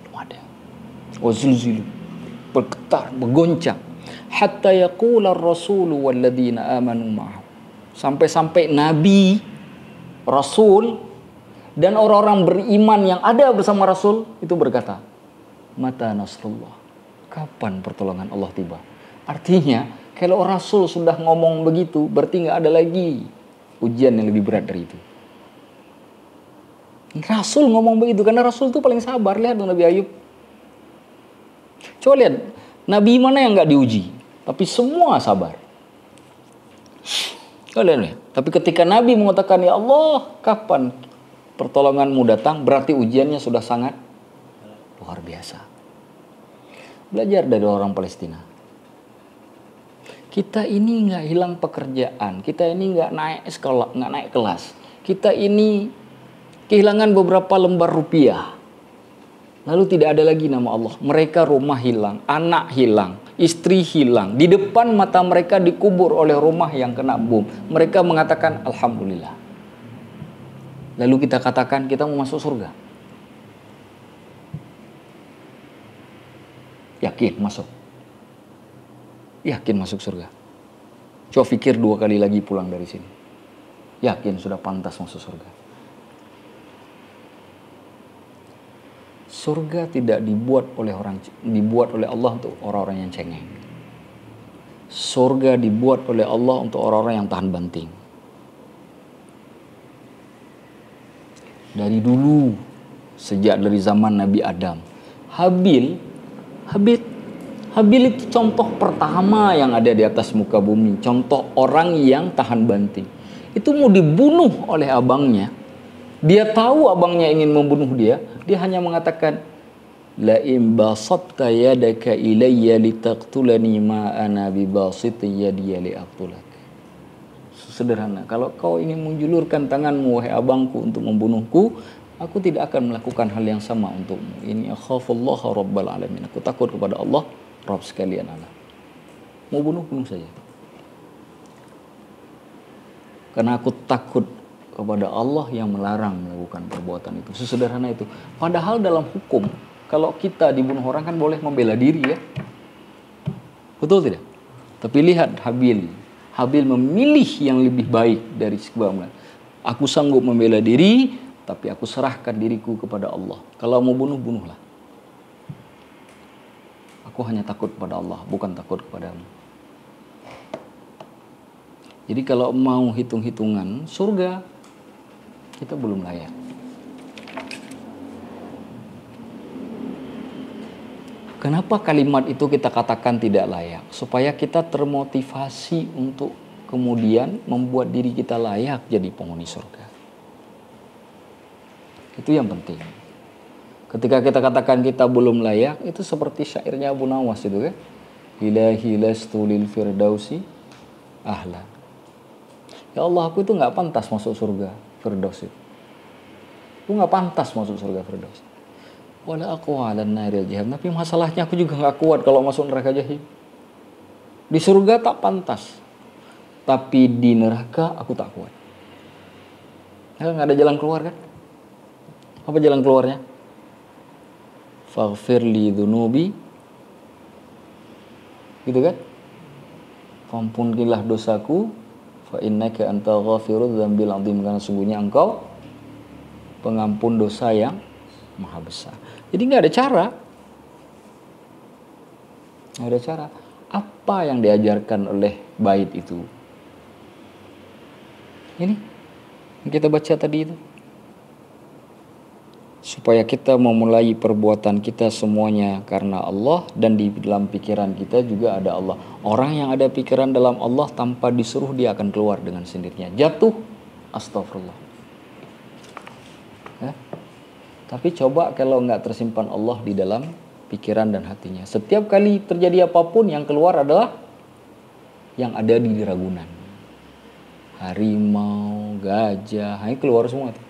Belum ada. Wazulzilu, bergetar, bergoncang. Hatta yaqula ar-rasulu walladzina amanu ma'ahu. Sampai-sampai Nabi, Rasul, dan orang-orang beriman yang ada bersama Rasul itu berkata, Mata nasrullah, kapan pertolongan Allah tiba? Artinya, kalau Rasul sudah ngomong begitu, berarti nggak ada lagi ujian yang lebih berat dari itu. Rasul ngomong begitu, karena Rasul itu paling sabar. Lihat Nabi Ayub. Coba lihat, Nabi mana yang nggak diuji? Tapi semua sabar. Kalian, tapi ketika Nabi mengatakan, ya Allah, kapan pertolonganmu datang, berarti ujiannya sudah sangat luar biasa. Belajar dari orang Palestina. Kita ini nggak hilang pekerjaan, kita ini nggak naik sekolah, nggak naik kelas. Kita ini kehilangan beberapa lembar rupiah. Lalu tidak ada lagi nama Allah. Mereka rumah hilang, anak hilang, istri hilang. Di depan mata mereka dikubur oleh rumah yang kena bom. Mereka mengatakan Alhamdulillah. Lalu kita katakan kita mau masuk surga. Yakin masuk. Yakin masuk surga. Coba pikir 2 kali lagi pulang dari sini. Yakin sudah pantas masuk surga. Surga tidak dibuat oleh Allah untuk orang-orang yang cengeng. Surga dibuat oleh Allah untuk orang-orang yang tahan banting. Dari dulu, sejak dari zaman Nabi Adam, Habil itu contoh pertama yang ada di atas muka bumi. Contoh orang yang tahan banting. Itu mau dibunuh oleh abangnya. Dia tahu abangnya ingin membunuh dia. Dia hanya mengatakan, La in basatta yadaka ilayya litaqtulani ma ana bibasiti yadiya liaqtulak. Sederhana. Kalau kau ingin menjulurkan tanganmu, wahai abangku, untuk membunuhku, aku tidak akan melakukan hal yang sama untukmu. Ini akhafullaha rabbal alamin. Aku takut kepada Allah, Rabb sekalian alam. Mau bunuh saja. Karena aku takut kepada Allah yang melarang melakukan perbuatan itu. Sesederhana itu. Padahal dalam hukum, kalau kita dibunuh orang kan boleh membela diri ya. Betul tidak? Tapi lihat Habil. Habil memilih yang lebih baik dari sebuah. Aku sanggup membela diri, tapi aku serahkan diriku kepada Allah. Kalau mau bunuh, bunuhlah. Aku hanya takut kepada Allah, bukan takut kepadamu. Jadi kalau mau hitung-hitungan surga, kita belum layak. Kenapa kalimat itu kita katakan tidak layak? Supaya kita termotivasi untuk kemudian membuat diri kita layak jadi penghuni surga. Itu yang penting. Ketika kita katakan kita belum layak, itu seperti syairnya Abu Nawas itu kan. Ilahi lastu lil firdausi ahla. Ya Allah, aku itu nggak pantas masuk surga Firdaus itu. Aku nggak pantas masuk surga Firdaus. Wala aku ala naril jahannam. Tapi masalahnya aku juga nggak kuat kalau masuk neraka jahim. Di surga tak pantas, tapi di neraka aku tak kuat. Nggak ada jalan keluar kan? Apa jalan keluarnya? Faghfir li dzunubi, gitu kan? Ampunilah dosaku, fa innaka anta ghafirudz dzambil adzim, karena sungguhnya engkau pengampun dosa yang maha besar. Jadi nggak ada cara. Nggak ada cara. Apa yang diajarkan oleh bait itu? Ini yang kita baca tadi itu. Supaya kita memulai perbuatan kita semuanya karena Allah, dan di dalam pikiran kita juga ada Allah. Orang yang ada pikiran dalam Allah tanpa disuruh dia akan keluar dengan sendirinya. Jatuh, astagfirullah. Ya? Tapi coba kalau nggak tersimpan Allah di dalam pikiran dan hatinya. Setiap kali terjadi apapun, yang keluar adalah yang ada di Ragunan. Harimau, gajah, ini keluar semua tuh.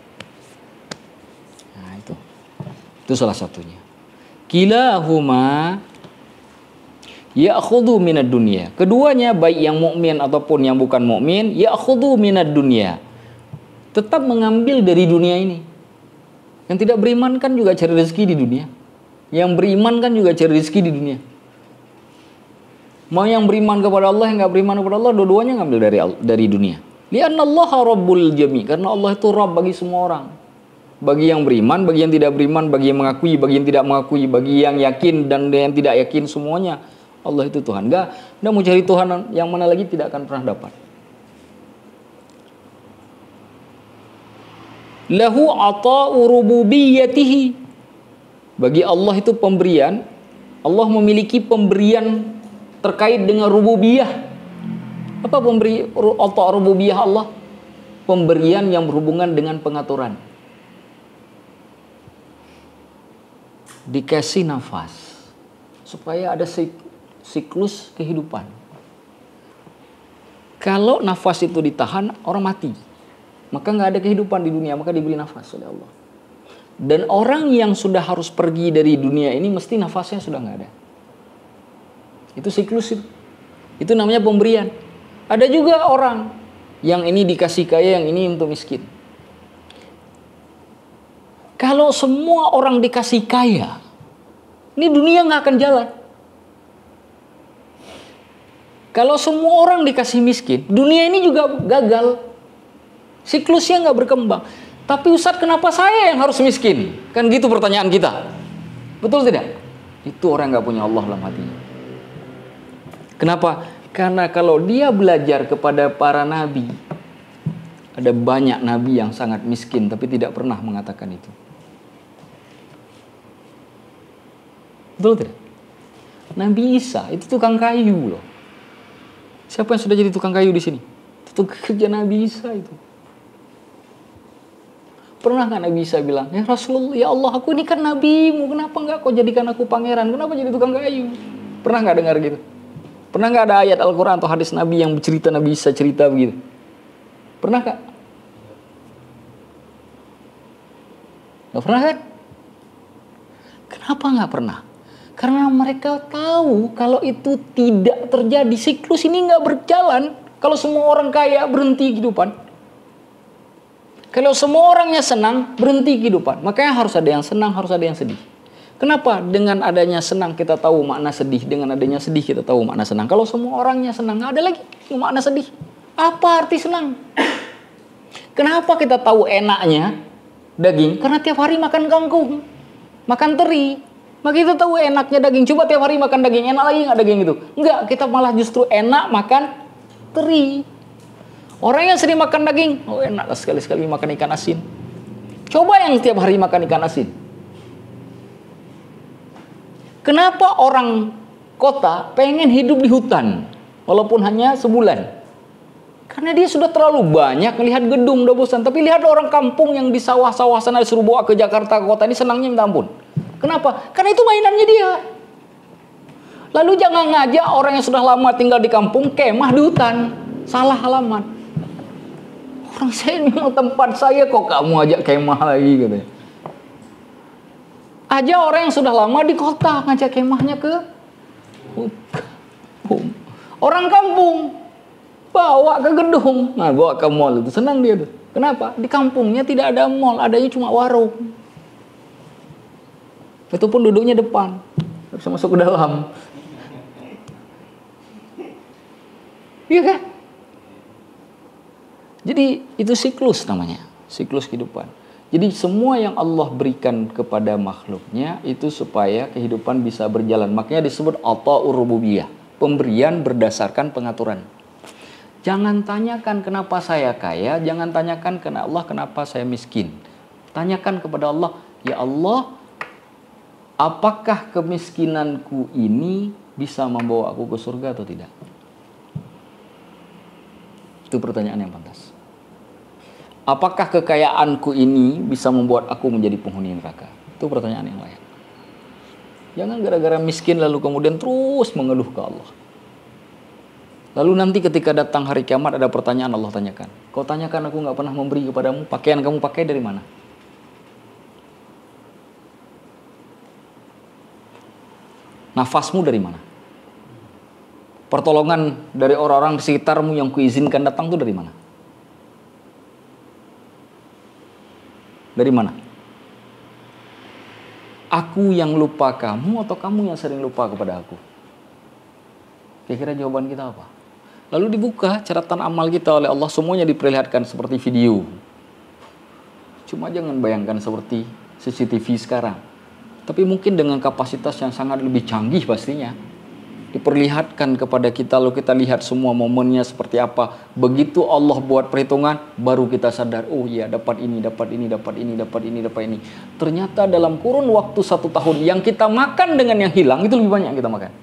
Nah itu salah satunya. Kilahuma ya'khudhu minad dunya. Keduanya, baik yang mukmin ataupun yang bukan mukmin, ya'khudhu minad dunya, tetap mengambil dari dunia ini. Yang tidak beriman kan juga cari rezeki di dunia. Yang beriman kan juga cari rezeki di dunia. Mau yang beriman kepada Allah, yang nggak beriman kepada Allah, dua-duanya ngambil dari dunia. Li'annallaha rabbul jami', karena Allah itu Rabb bagi semua orang. Bagi yang beriman, bagi yang tidak beriman, bagi yang mengakui, bagi yang tidak mengakui, bagi yang yakin dan yang tidak yakin, semuanya Allah itu Tuhan. Nggak mau cari Tuhan yang mana lagi, tidak akan pernah dapat. Lahu ata'u rububiyyatihi. Bagi Allah itu pemberian. Allah memiliki pemberian terkait dengan rububiyah. Apa ata'u rububiyah Allah? Pemberian yang berhubungan dengan pengaturan. Dikasih nafas supaya ada siklus kehidupan. Kalau nafas itu ditahan, orang mati. Maka nggak ada kehidupan di dunia, maka diberi nafas oleh Allah. Dan orang yang sudah harus pergi dari dunia ini mesti nafasnya sudah nggak ada. Itu siklus itu. Itu namanya pemberian. Ada juga orang yang ini dikasih kaya, yang ini untuk miskin. Kalau semua orang dikasih kaya, ini dunia nggak akan jalan. Kalau semua orang dikasih miskin, dunia ini juga gagal. Siklusnya nggak berkembang. Tapi Ustadz, kenapa saya yang harus miskin? Kan gitu pertanyaan kita. Betul tidak? Itu orang nggak punya Allah dalam hatinya. Kenapa? Karena kalau dia belajar kepada para nabi, ada banyak nabi yang sangat miskin tapi tidak pernah mengatakan itu. Betul tidak? Nabi Isa itu tukang kayu loh. Siapa yang sudah jadi tukang kayu di sini? Itu kerja Nabi Isa itu. Pernah nggak Nabi Isa bilang, ya Rasulullah, ya Allah, aku ini kan nabimu, kenapa nggak kau jadikan aku pangeran? Kenapa jadi tukang kayu? Pernah nggak dengar gitu? Pernah nggak ada ayat Al-Quran atau hadis Nabi yang bercerita Nabi Isa cerita begitu? Pernah nggak? Nggak pernah kan? Kenapa nggak pernah? Karena mereka tahu kalau itu tidak terjadi, siklus ini nggak berjalan. Kalau semua orang kaya, berhenti kehidupan. Kalau semua orangnya senang, berhenti kehidupan. Makanya harus ada yang senang, harus ada yang sedih. Kenapa? Dengan adanya senang kita tahu makna sedih. Dengan adanya sedih kita tahu makna senang. Kalau semua orangnya senang, nggak ada lagi makna sedih. Apa arti senang? Kenapa kita tahu enaknya daging? Karena tiap hari makan kangkung, makan teri. Maka kita tahu enaknya daging. Coba tiap hari makan daging, enak lagi nggak daging itu? Enggak, kita malah justru enak makan teri. Orang yang sering makan daging, oh enak sekali-sekali makan ikan asin. Coba yang tiap hari makan ikan asin. Kenapa orang kota pengen hidup di hutan walaupun hanya sebulan? Karena dia sudah terlalu banyak melihat gedung, udah bosan. Tapi lihat orang kampung yang di sawah-sawah sana disuruh bawa ke Jakarta, ke kota ini, senangnya minta ampun. Kenapa? Karena itu mainannya dia. Lalu jangan ngajak orang yang sudah lama tinggal di kampung kemah di hutan. Salah alamat. Orang saya ini memang tempat saya, kok kamu ajak kemah lagi katanya. Aja orang yang sudah lama di kota ngajak kemahnya ke orang kampung, bawa ke gedung, nah bawa ke mall, itu senang dia tuh. Kenapa? Di kampungnya tidak ada mall, adanya cuma warung. Itu pun duduknya depan, bisa masuk ke dalam. Iya kan? Jadi itu siklus namanya, siklus kehidupan. Jadi semua yang Allah berikan kepada makhluknya itu supaya kehidupan bisa berjalan. Makanya disebut ata'ur rububiyah, pemberian berdasarkan pengaturan. Jangan tanyakan kenapa saya kaya, jangan tanyakan kepada Allah kenapa saya miskin. Tanyakan kepada Allah, ya Allah, apakah kemiskinanku ini bisa membawa aku ke surga atau tidak? Itu pertanyaan yang pantas. Apakah kekayaanku ini bisa membuat aku menjadi penghuni neraka? Itu pertanyaan yang layak. Jangan gara-gara miskin lalu kemudian terus mengeluh ke Allah. Lalu nanti ketika datang hari kiamat ada pertanyaan Allah tanyakan. Kau tanyakan aku nggak pernah memberi kepadamu, pakaian kamu pakai dari mana? Nafasmu dari mana? Pertolongan dari orang-orang di sekitarmu yang kuizinkan datang itu dari mana? Dari mana? Aku yang lupa kamu atau kamu yang sering lupa kepada aku? Kira-kira jawaban kita apa? Lalu dibuka catatan amal kita oleh Allah, semuanya diperlihatkan seperti video. Cuma jangan bayangkan seperti CCTV sekarang. Tapi mungkin dengan kapasitas yang sangat lebih canggih pastinya. Diperlihatkan kepada kita, lalu kita lihat semua momennya seperti apa. Begitu Allah buat perhitungan, baru kita sadar, oh iya dapat ini, dapat ini, dapat ini, dapat ini, dapat ini. Ternyata dalam kurun waktu 1 tahun, yang kita makan dengan yang hilang, itu lebih banyak yang kita makan.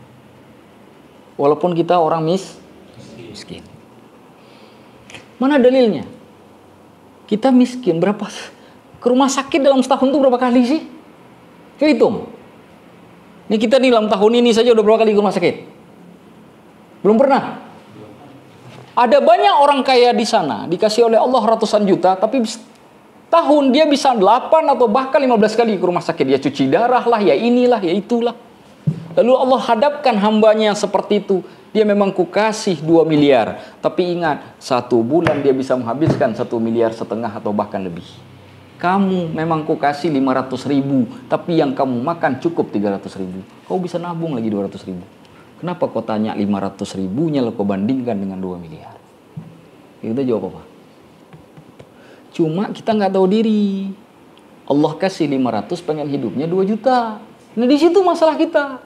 Walaupun kita orang miskin. Mana dalilnya? Kita miskin berapa? Ke rumah sakit dalam setahun itu berapa kali sih? Kita hitung. Ini kita nih dalam tahun ini saja udah berapa kali ke rumah sakit? Belum pernah. Ada banyak orang kaya di sana, dikasih oleh Allah ratusan juta, tapi tahun dia bisa 8 atau bahkan 15 kali ke rumah sakit. Ya cuci darah lah, ya inilah, ya itulah. Lalu Allah hadapkan hambanya seperti itu. Dia memang kukasih 2 miliar. Tapi ingat, 1 bulan dia bisa menghabiskan 1,5 miliar atau bahkan lebih. Kamu memang kukasih 500.000, tapi yang kamu makan cukup 300.000. Kau bisa nabung lagi 200.000. Kenapa kau tanya 500.000-nya lalu kau bandingkan dengan 2 miliar? Kita jawab apa? Cuma kita nggak tahu diri. Allah kasih 500, pengen hidupnya 2 juta. Nah di situ masalah kita.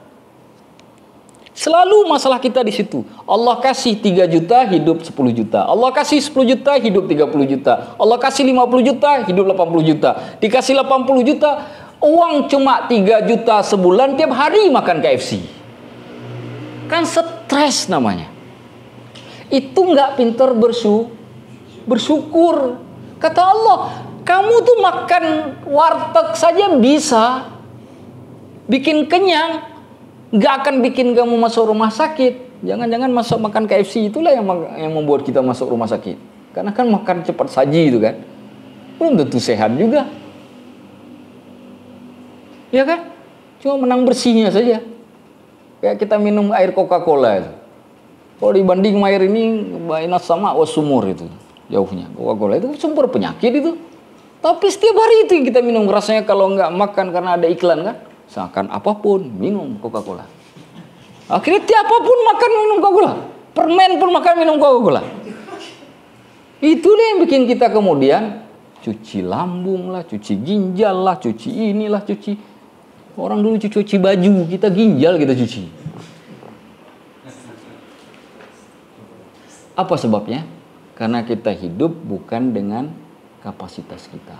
Selalu masalah kita di situ. Allah kasih 3 juta, hidup 10 juta. Allah kasih 10 juta, hidup 30 juta. Allah kasih 50 juta, hidup 80 juta. Dikasih 80 juta, uang cuma 3 juta sebulan, tiap hari makan KFC. Kan stres namanya. Itu nggak pintar bersyukur. Kata Allah, kamu tuh makan warteg saja bisa bikin kenyang. Gak akan bikin kamu masuk rumah sakit. Jangan-jangan masuk makan KFC itulah yang membuat kita masuk rumah sakit. Karena kan makan cepat saji itu kan. Belum tentu sehat juga. Ya kan? Cuma menang bersihnya saja. Kayak kita minum air Coca-Cola itu. Kalau dibanding air ini, baina sama wasumur itu. Jauhnya. Coca-Cola itu sumber penyakit itu. Tapi setiap hari itu yang kita minum. Rasanya kalau nggak makan karena ada iklan kan. Seakan apapun minum Coca-Cola. Akhirnya tiapapun makan minum Coca-Cola. Permen pun makan minum Coca-Cola. Itulah yang bikin kita kemudian cuci lambung lah, cuci ginjal lah, cuci inilah, cuci. Orang dulu cuci baju, kita ginjal kita cuci. Apa sebabnya? Karena kita hidup bukan dengan kapasitas kita.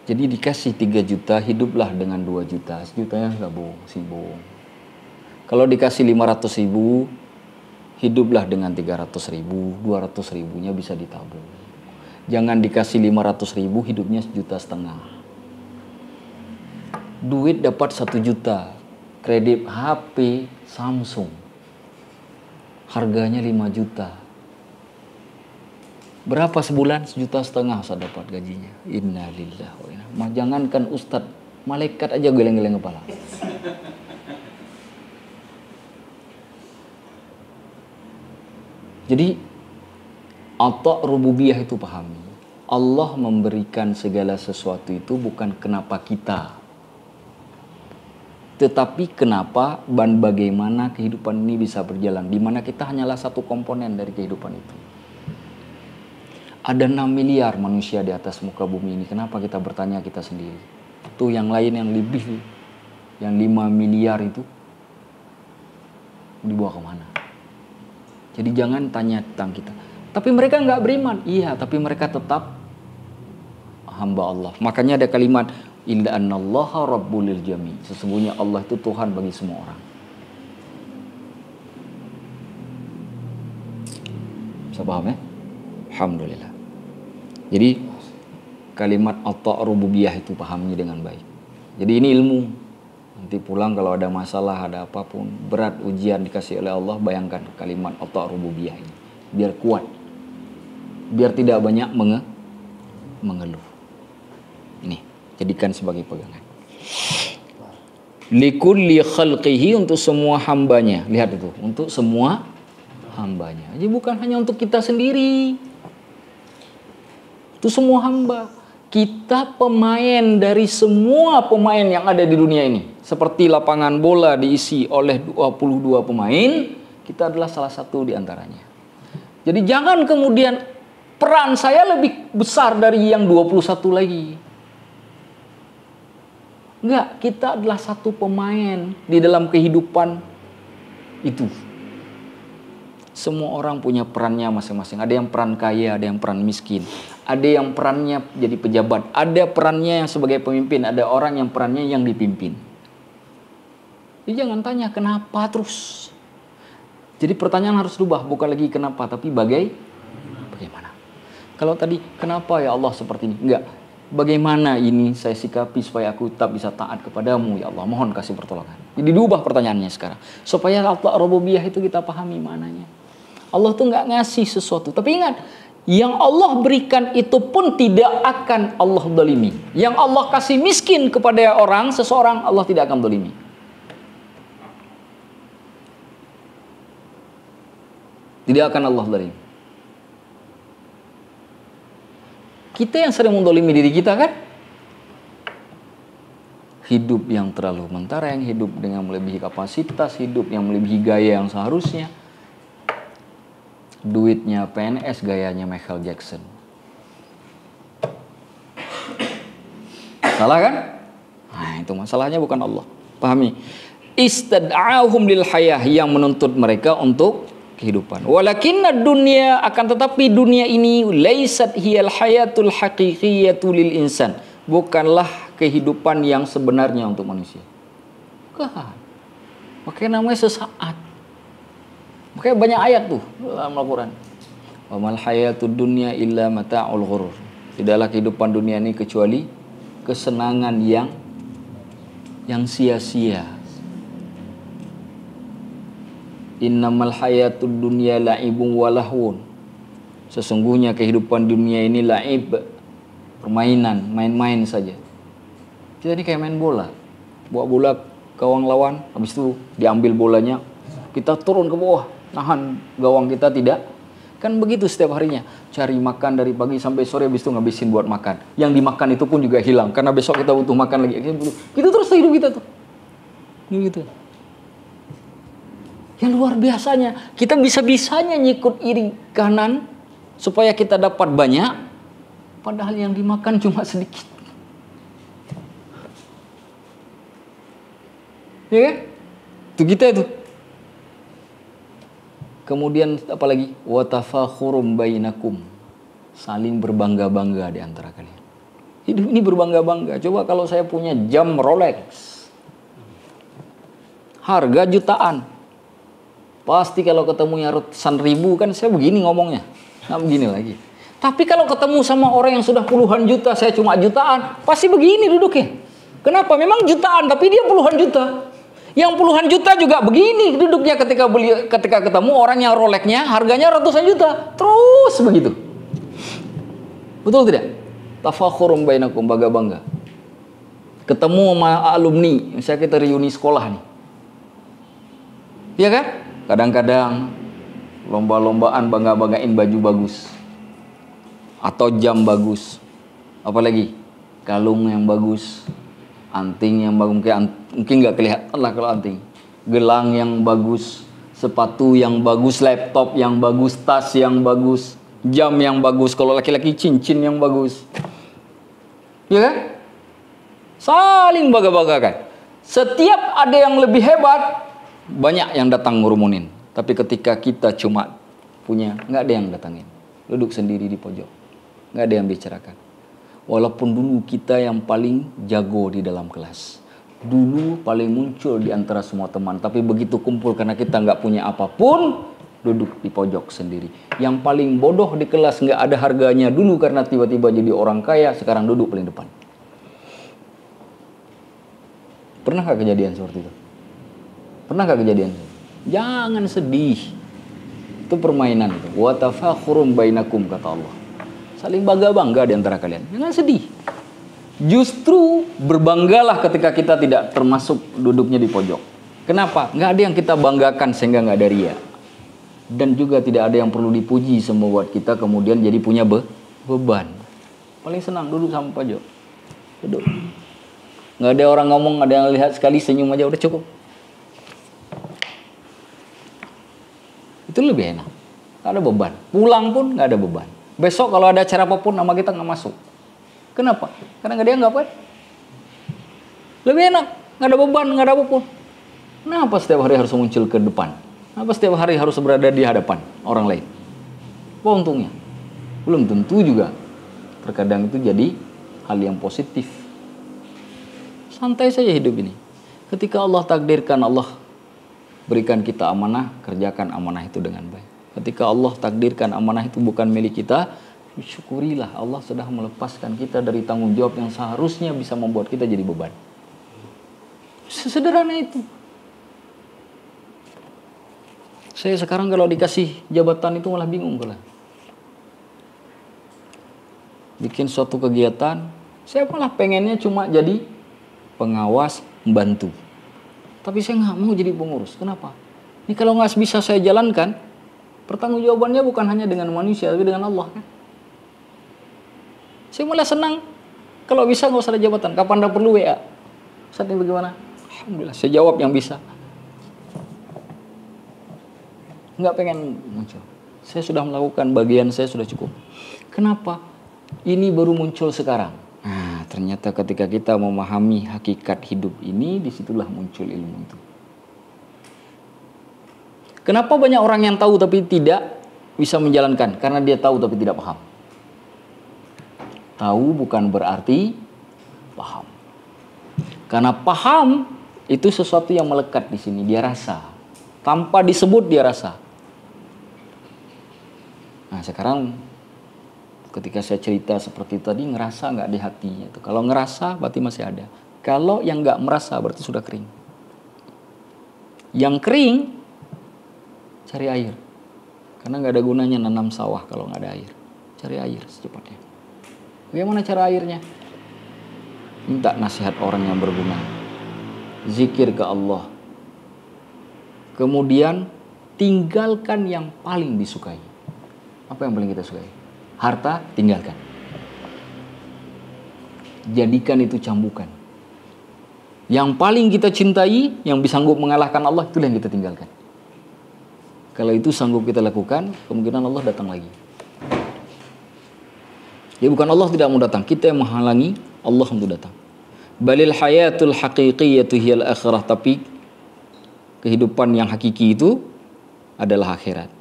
Jadi dikasih 3 juta, hiduplah dengan 2 juta. Sejutanya nggak bohong, sih bohong. Kalau dikasih 500.000, hiduplah dengan 300.000, 200.000-nya bisa ditabung. Jangan dikasih 500.000, hidupnya 1,5 juta. Duit dapat 1 juta, kredit HP Samsung, harganya 5 juta. Berapa sebulan? 1,5 juta saya dapat gajinya. Innalillahi wa inna. Jangankan ustadz, malaikat aja geleng-geleng kepala. Jadi atak rububiyah itu pahami. Allah memberikan segala sesuatu itu bukan kenapa kita, tetapi kenapa dan bagaimana kehidupan ini bisa berjalan. Di mana kita hanyalah satu komponen dari kehidupan itu. Ada 6 miliar manusia di atas muka bumi ini. Kenapa kita bertanya kita sendiri? Tuh yang lain yang lebih, yang 5 miliar itu dibawa kemana? Jadi jangan tanya tentang kita. Tapi mereka nggak beriman. Iya, tapi mereka tetap hamba Allah. Makanya ada kalimat illa annallaha rabbul lil jami. Sesungguhnya Allah itu Tuhan bagi semua orang. Bisa paham ya? Alhamdulillah. Jadi kalimat atak rububiyah itu pahami dengan baik. Jadi ini ilmu. Nanti pulang kalau ada masalah, ada apapun, berat ujian dikasih oleh Allah, bayangkan kalimat otak rububiyah ini. Biar kuat. Biar tidak banyak mengeluh. Ini, jadikan sebagai pegangan. Likulli khalqihi, untuk semua hambanya. Lihat itu, untuk semua hambanya. Jadi bukan hanya untuk kita sendiri. Itu semua hamba. Kita pemain dari semua pemain yang ada di dunia ini. Seperti lapangan bola diisi oleh 22 pemain, kita adalah salah satu di antaranya. Jadi jangan kemudian peran saya lebih besar dari yang 21 lagi. Enggak, kita adalah satu pemain di dalam kehidupan itu. Semua orang punya perannya masing-masing. Ada yang peran kaya, ada yang peran miskin. Ada yang perannya jadi pejabat. Ada perannya yang sebagai pemimpin. Ada orang yang perannya yang dipimpin. Jadi jangan tanya kenapa terus. Jadi pertanyaan harus berubah. Bukan lagi kenapa, tapi bagaimana. Kalau tadi kenapa ya Allah seperti ini? Enggak. Bagaimana ini saya sikapi supaya aku tetap bisa taat kepadamu ya Allah. Mohon kasih pertolongan. Jadi diubah pertanyaannya sekarang. Supaya Allah rububiyah itu kita pahami maknanya. Allah tuh nggak ngasih sesuatu. Tapi ingat, yang Allah berikan itu pun tidak akan Allah dolimi. Yang Allah kasih miskin kepada orang, seseorang, Allah tidak akan dolimi. Tidak akan Allah dolimi. Kita yang sering mendolimi diri kita kan? Hidup yang terlalu mentereng, hidup dengan melebihi kapasitas, hidup yang melebihi gaya yang seharusnya. Duitnya PNS, gayanya Michael Jackson. Salah kan? Nah, itu masalahnya bukan Allah. Pahami? Istad'ahum lil hayah, yang menuntut mereka untuk kehidupan. Walakinna dunya, akan tetapi dunia ini laisat hiyal hayatul haqiqiyatu lil insan. Bukanlah kehidupan yang sebenarnya untuk manusia. Bukan. Makanya namanya sesaat. Makanya banyak ayat tuh dalam Al-Quran. Wa mal hayatud dunya illa mata'ul ghurur. Tidaklah kehidupan dunia ini kecuali kesenangan yang sia-sia. Innamal hayatud dunya la'ibun wa lahwun. Sesungguhnya kehidupan dunia ini la'ib, permainan, main-main saja. Kita ini kayak main bola. Bawa bola gawang lawan, habis itu diambil bolanya, kita turun ke bawah, nahan gawang kita tidak. Kan begitu setiap harinya. Cari makan dari pagi sampai sore, habis itu ngabisin buat makan. Yang dimakan itu pun juga hilang, karena besok kita butuh makan lagi. Itu terus hidup kita tuh. Gitu. Yang luar biasanya, kita bisa-bisanya nyikut iri kanan supaya kita dapat banyak, padahal yang dimakan cuma sedikit. Ya kan? Itu kita itu. Kemudian apa lagi? Wa tafakhurum bainakum. Saling berbangga-bangga di antara kalian. Hidup ini berbangga-bangga. Coba kalau saya punya jam Rolex, harga jutaan. Pasti kalau ketemunya ratusan ribu kan saya begini ngomongnya. Nggak begini lagi. Tapi kalau ketemu sama orang yang sudah puluhan juta, saya cuma jutaan, pasti begini duduknya. Kenapa? Memang jutaan, tapi dia puluhan juta. Yang puluhan juta juga begini duduknya ketika ketemu orang yang Rolex-nya harganya ratusan juta. Terus begitu. Betul tidak? Tafakhurum bainakum, bangga-bangga. Ketemu sama alumni, misalnya kita reuni sekolah nih. Iya kan? Kadang-kadang lomba-lombaan bangga-banggain baju bagus. Atau jam bagus. Apalagi? Kalung yang bagus. Anting yang bagus. Mungkin nggak kelihatan lah kalau anting. Gelang yang bagus. Sepatu yang bagus. Laptop yang bagus. Tas yang bagus. Jam yang bagus. Kalau laki-laki cincin yang bagus. Ya kan? Saling bangga-banggakan. Setiap ada yang lebih hebat, banyak yang datang ngurumunin. Tapi ketika kita cuma punya, nggak ada yang datangin. Duduk sendiri di pojok, nggak ada yang bicarakan. Walaupun dulu kita yang paling jago di dalam kelas, dulu paling muncul di antara semua teman, tapi begitu kumpul karena kita nggak punya apapun, duduk di pojok sendiri. Yang paling bodoh di kelas nggak ada harganya dulu karena tiba-tiba jadi orang kaya, sekarang duduk paling depan. Pernah nggak kejadian seperti itu? Pernah nggak kejadian? Jangan sedih. Itu permainan itu. Wa tafakhurum bainakum, kata Allah. Saling bangga-bangga di antara kalian. Jangan sedih. Justru berbanggalah ketika kita tidak termasuk duduknya di pojok. Kenapa? Nggak ada yang kita banggakan sehingga nggak ada ria. Dan juga tidak ada yang perlu dipuji semua buat kita kemudian jadi punya beban. Paling senang duduk sama pojok. Duduk. Nggak ada orang ngomong, ada yang lihat sekali senyum aja udah cukup. Itu lebih enak. Nggak ada beban. Pulang pun nggak ada beban. Besok kalau ada acara apapun nama kita nggak masuk. Kenapa? Karena nggak dianggap kan? Lebih enak. Nggak ada beban, nggak ada apapun. Kenapa setiap hari harus muncul ke depan? Kenapa setiap hari harus berada di hadapan orang lain? Apa untungnya? Belum tentu juga. Terkadang itu jadi hal yang positif. Santai saja hidup ini. Ketika Allah takdirkan, Allah berikan kita amanah, kerjakan amanah itu dengan baik. Ketika Allah takdirkan amanah itu bukan milik kita, syukurilah Allah sudah melepaskan kita dari tanggung jawab yang seharusnya bisa membuat kita jadi beban. Sesederhana itu. Saya sekarang kalau dikasih jabatan itu malah bingung kalau bikin suatu kegiatan, saya malah pengennya cuma jadi pengawas, membantu. Tapi saya nggak mau jadi pengurus. Kenapa? Ini kalau nggak bisa saya jalankan, pertanggungjawabannya bukan hanya dengan manusia, tapi dengan Allah. Kan? Saya malah senang kalau bisa nggak usah ada jabatan. Kapan anda perlu WA? Saat ini bagaimana? Alhamdulillah, saya jawab yang bisa. Nggak pengen muncul. Saya sudah melakukan bagian saya sudah cukup. Kenapa? Ini baru muncul sekarang. Nah, ternyata ketika kita memahami hakikat hidup ini, disitulah muncul ilmu itu. Kenapa banyak orang yang tahu tapi tidak bisa menjalankan? Karena dia tahu tapi tidak paham. Tahu bukan berarti paham. Karena paham itu sesuatu yang melekat di sini, dia rasa. Tanpa disebut dia rasa. Nah sekarang ketika saya cerita seperti tadi, ngerasa nggak di hatinya itu. Kalau ngerasa berarti masih ada. Kalau yang nggak merasa berarti sudah kering. Yang kering cari air. Karena nggak ada gunanya nanam sawah kalau nggak ada air. Cari air secepatnya. Bagaimana cara airnya? Minta nasihat orang yang berguna. Zikir ke Allah. Kemudian tinggalkan yang paling disukai. Apa yang paling kita sukai? Harta, tinggalkan. Jadikan itu cambukan. Yang paling kita cintai, yang bisa sanggup mengalahkan Allah, itulah yang kita tinggalkan. Kalau itu sanggup kita lakukan, kemungkinan Allah datang lagi. Ya bukan Allah tidak mau datang, kita yang menghalangi Allah untuk datang. Balil hayatul haqiqiyatu hiyal akhirah, tapi kehidupan yang hakiki itu adalah akhirat.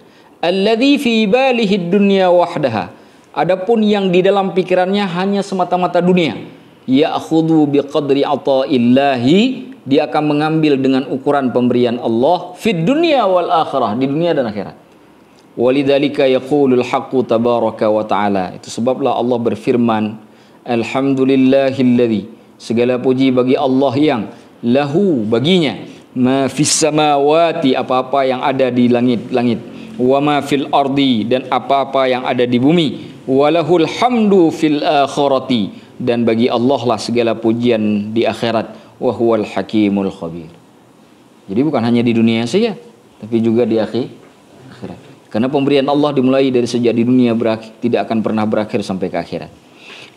Alladzi fi balihi dunya wahdaha. Adapun yang di dalam pikirannya hanya semata-mata dunia. Ya'khudhu biqadri ata'illahi, dia akan mengambil dengan ukuran pemberian Allah fid dunya wal akhirah, di dunia dan akhirat. Walidzalika yaqulul haqqu tabaraka wa ta'ala. Itu sebablah Allah berfirman, alhamdulillahilladzi, segala puji bagi Allah yang lahu, baginya, ma fis samawati, apa-apa yang ada di langit-langit, wa ma fil ardi, dan apa-apa yang ada di bumi, walahul hamdu fil akhirati, dan bagi Allah lah segala pujian di akhirat, wa huwal hakimul khabir. Jadi bukan hanya di dunia saja, tapi juga di akhirat. Karena pemberian Allah dimulai dari sejak di dunia tidak akan pernah berakhir sampai ke akhirat.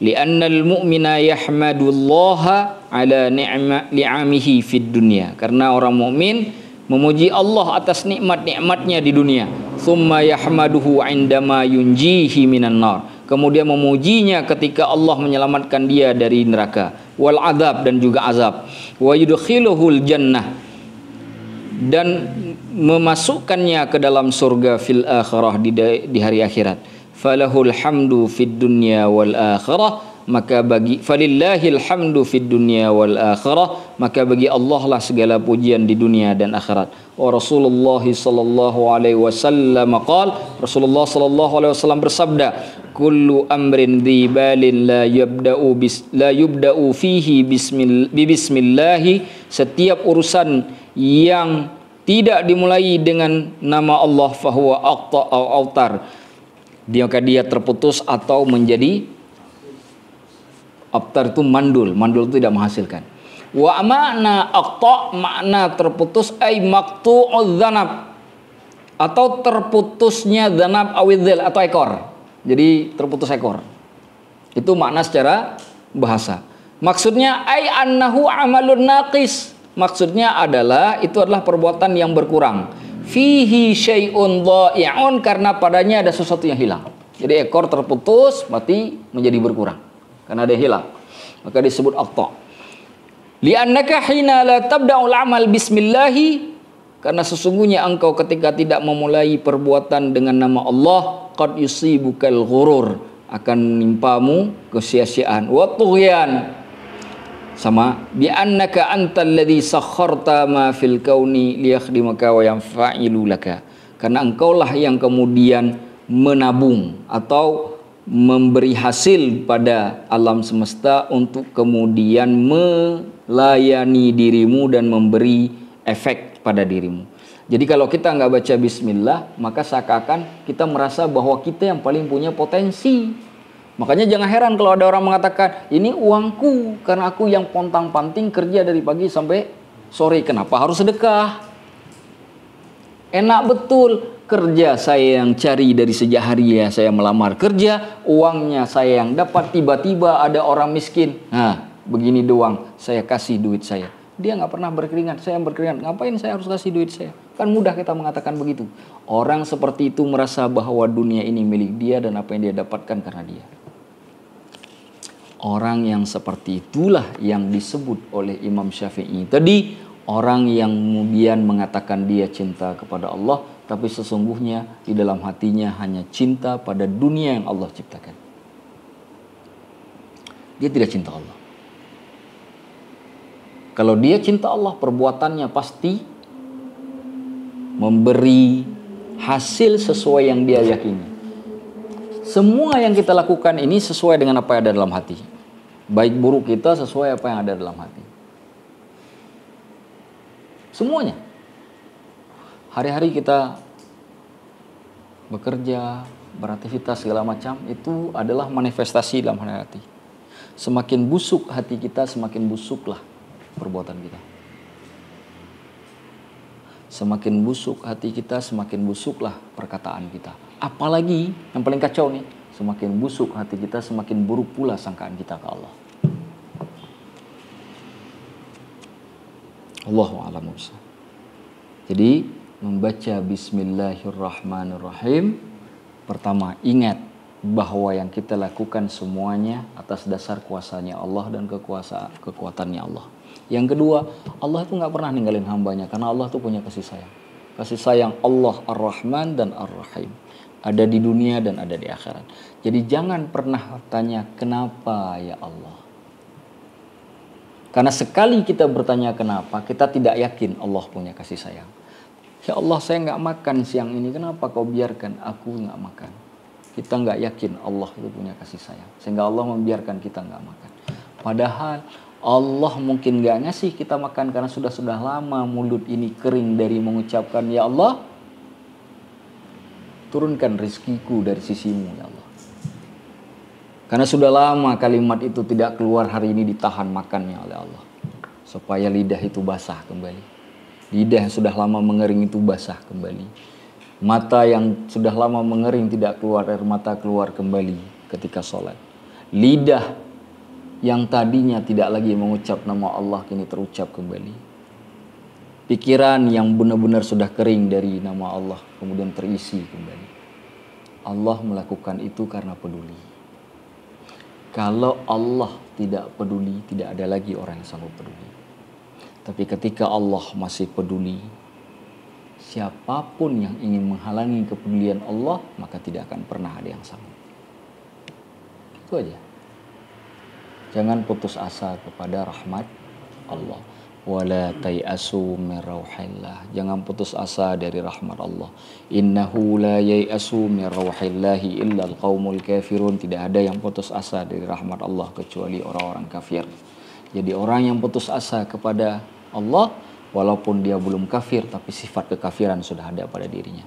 Li'annal mu'mina yahmadullaha ala ni'amihi fid dunya. Karena orang mukmin memuji Allah atas nikmat-nikmatnya di dunia. Tsumma yahmaduhu 'indama yunjihi minan nar. Kemudian memujinya ketika Allah menyelamatkan dia dari neraka, wal azab, dan juga azab. Wa yudkhiluhul jannah, dan memasukkannya ke dalam surga fil akhirah, di hari akhirat. Falahul hamdu fid dunya wal akhirah, maka bagi falillahil hamdu fid dunya wal akhirah, maka bagi Allah lah segala pujian di dunia dan akhirat. Wa Rasulullah sallallahu alaihi wasallam qala, Rasulullah sallallahu alaihi wasallam bersabda, kullu amrin dzibalin la yubda'u fihi bismillahi, setiap urusan yang tidak dimulai dengan nama Allah fahuwa aqta au autar, maka dia terputus atau menjadi abtar. Itu mandul itu tidak menghasilkan. Wa makna aqta, makna terputus, ay maqtu'udz dzanab, atau terputusnya dzanab awidzil, atau ekor. Jadi terputus ekor. Itu makna secara bahasa. Maksudnya ay annahu amalun naqis. Maksudnya adalah itu adalah perbuatan yang berkurang. Fihi syai'un dha'i'un, karena padanya ada sesuatu yang hilang. Jadi ekor terputus berarti menjadi berkurang karena ada yang hilang. Maka disebut aqta. Li'annaka hina la tabda'ul amal bismillahi, karena sesungguhnya engkau ketika tidak memulai perbuatan dengan nama Allah, qad yusibukal ghurur, akan menimpamu kesia-siaan, wa tughyan, sama bi annaka antal ladzi sakharta ma fil kauni liyakhdimaka wa yanfa'ilu laka, karena engkaulah yang kemudian menabung atau memberi hasil pada alam semesta untuk kemudian melayani dirimu dan memberi efek pada dirimu. Jadi kalau kita nggak baca bismillah, maka seakan-akan kita merasa bahwa kita yang paling punya potensi. Makanya jangan heran kalau ada orang mengatakan, ini uangku karena aku yang pontang-panting kerja dari pagi sampai sore, kenapa harus sedekah? Enak betul, kerja saya yang cari dari sejak hari ya saya melamar kerja, uangnya saya yang dapat, tiba-tiba ada orang miskin, nah begini doang saya kasih duit saya. Dia nggak pernah berkeringat, saya yang berkeringat. Ngapain saya harus kasih duit saya? Kan mudah kita mengatakan begitu. Orang seperti itu merasa bahwa dunia ini milik dia dan apa yang dia dapatkan karena dia. Orang yang seperti itulah yang disebut oleh Imam Syafi'i tadi, orang yang kemudian mengatakan dia cinta kepada Allah, tapi sesungguhnya di dalam hatinya hanya cinta pada dunia yang Allah ciptakan. Dia tidak cinta Allah. Kalau dia cinta Allah, perbuatannya pasti memberi hasil sesuai yang dia yakini. Semua yang kita lakukan ini sesuai dengan apa yang ada dalam hati. Baik buruk kita sesuai apa yang ada dalam hati. Semuanya. Hari-hari kita bekerja, beraktivitas segala macam, itu adalah manifestasi dalam hati. Semakin busuk hati kita, semakin busuklah perbuatan kita. Semakin busuk hati kita, semakin busuklah perkataan kita. Apalagi yang paling kacau nih, semakin busuk hati kita, semakin buruk pula sangkaan kita ke Allah. Allahu a'lam bishawab. Jadi membaca Bismillahirrahmanirrahim, pertama ingat bahwa yang kita lakukan semuanya atas dasar kuasanya Allah dan kekuatannya Allah. Yang kedua, Allah itu nggak pernah ninggalin hambanya karena Allah itu punya kasih sayang. Kasih sayang Allah Ar-Rahman dan Ar-Rahim. Ada di dunia dan ada di akhirat. Jadi jangan pernah tanya kenapa ya Allah. Karena sekali kita bertanya kenapa, kita tidak yakin Allah punya kasih sayang. Ya Allah, saya nggak makan siang ini, kenapa kau biarkan aku nggak makan? Kita nggak yakin Allah itu punya kasih sayang. Sehingga Allah membiarkan kita nggak makan. Padahal Allah mungkin gak ngasih kita makan karena sudah lama mulut ini kering dari mengucapkan ya Allah, turunkan rizkiku dari sisimu ya Allah. Karena sudah lama kalimat itu tidak keluar, hari ini ditahan makannya oleh Allah, supaya lidah itu basah kembali. Lidah yang sudah lama mengering itu basah kembali. Mata yang sudah lama mengering tidak keluar air mata, keluar kembali ketika sholat. Lidah yang tadinya tidak lagi mengucap nama Allah kini terucap kembali. Pikiran yang benar-benar sudah kering dari nama Allah kemudian terisi kembali. Allah melakukan itu karena peduli. Kalau Allah tidak peduli, tidak ada lagi orang yang sanggup peduli. Tapi ketika Allah masih peduli, siapapun yang ingin menghalangi kepedulian Allah, maka tidak akan pernah ada yang sanggup. Itu aja. Jangan putus asa kepada rahmat Allah. wala tayasu min rauhillah. Jangan putus asa dari rahmat Allah. Innahu la yayasu min rauhillahi illa alqaumul kafirun. Tidak ada yang putus asa dari rahmat Allah kecuali orang-orang kafir. Jadi orang yang putus asa kepada Allah, walaupun dia belum kafir, tapi sifat kekafiran sudah ada pada dirinya.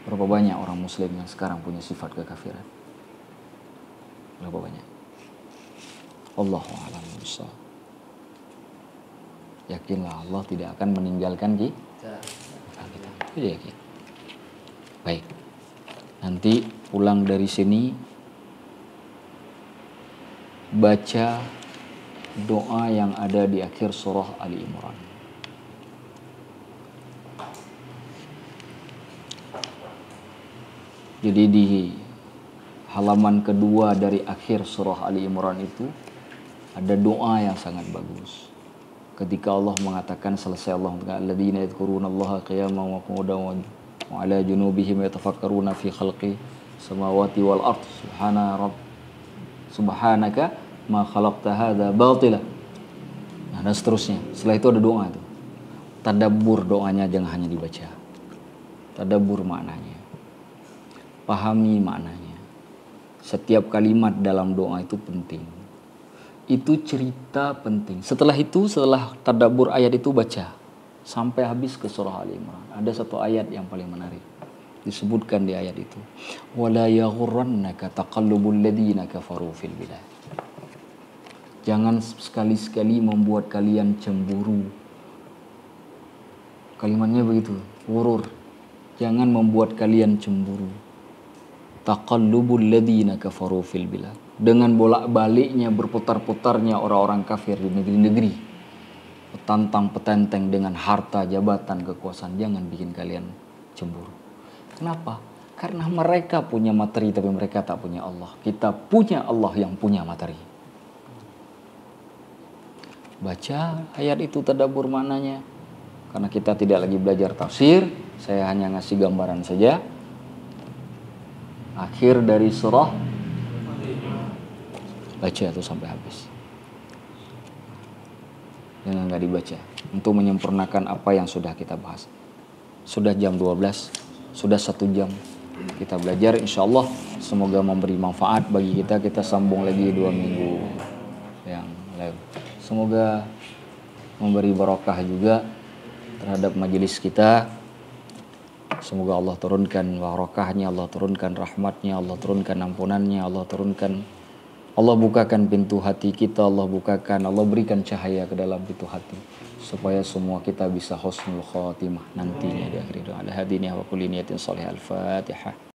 Berapa banyak orang muslim yang sekarang punya sifat kekafiran? Berapa banyak? Allahu a'lam bishawab. Yakinlah Allah tidak akan meninggalkan kita. Itu yakin. Baik. Nanti pulang dari sini baca doa yang ada di akhir surah Ali Imran. Jadi di halaman kedua dari akhir surah Ali Imran itu ada doa yang sangat bagus. Ketika Allah mengatakan, selesai Allah mengatakan alladzina yadhkuruna Allaha qiyaman wa qu'udan wa 'ala junubihim yatafakkaruna fi khalqi samawati wal ard subhanaka ma khalaqta hadza batila. Nah, dan seterusnya. Setelah itu ada doa itu. Tadabbur doanya, jangan hanya dibaca. Tadabbur maknanya. Pahami maknanya. Setiap kalimat dalam doa itu penting. Itu cerita penting. Setelah itu, setelah tadabbur ayat itu baca sampai habis ke surah Ali Imran. Ada satu ayat yang paling menarik. Disebutkan di ayat itu. Wala yaghurrannaka taqallubul ladzina kafaru fil bilad. Jangan sekali-sekali membuat kalian cemburu. Kalimatnya begitu, ghurur. Jangan membuat kalian cemburu. Taqallubul ladzina kafaru fil bilad. Dengan bolak-baliknya berputar-putarnya orang-orang kafir di negeri-negeri. Petantang-petenteng dengan harta, jabatan, kekuasaan. Jangan bikin kalian cemburu. Kenapa? Karena mereka punya materi tapi mereka tak punya Allah. Kita punya Allah yang punya materi. Baca ayat itu, tadabbur maknanya. Karena kita tidak lagi belajar tafsir, saya hanya ngasih gambaran saja. Akhir dari surah, baca itu sampai habis. Jangan nggak dibaca. Untuk menyempurnakan apa yang sudah kita bahas. Sudah jam 12, sudah 1 jam kita belajar. Insya Allah semoga memberi manfaat bagi kita. Kita sambung lagi 2 minggu yang lalu. Semoga memberi barokah juga terhadap majelis kita. Semoga Allah turunkan barokahnya, Allah turunkan rahmatnya, Allah turunkan ampunannya, Allah bukakan pintu hati kita, Allah berikan cahaya ke dalam pintu hati supaya semua kita bisa husnul khatimah nantinya di akhir hidup. Ala hadiniya wa kulli niyatin salihah. Al-Fatihah.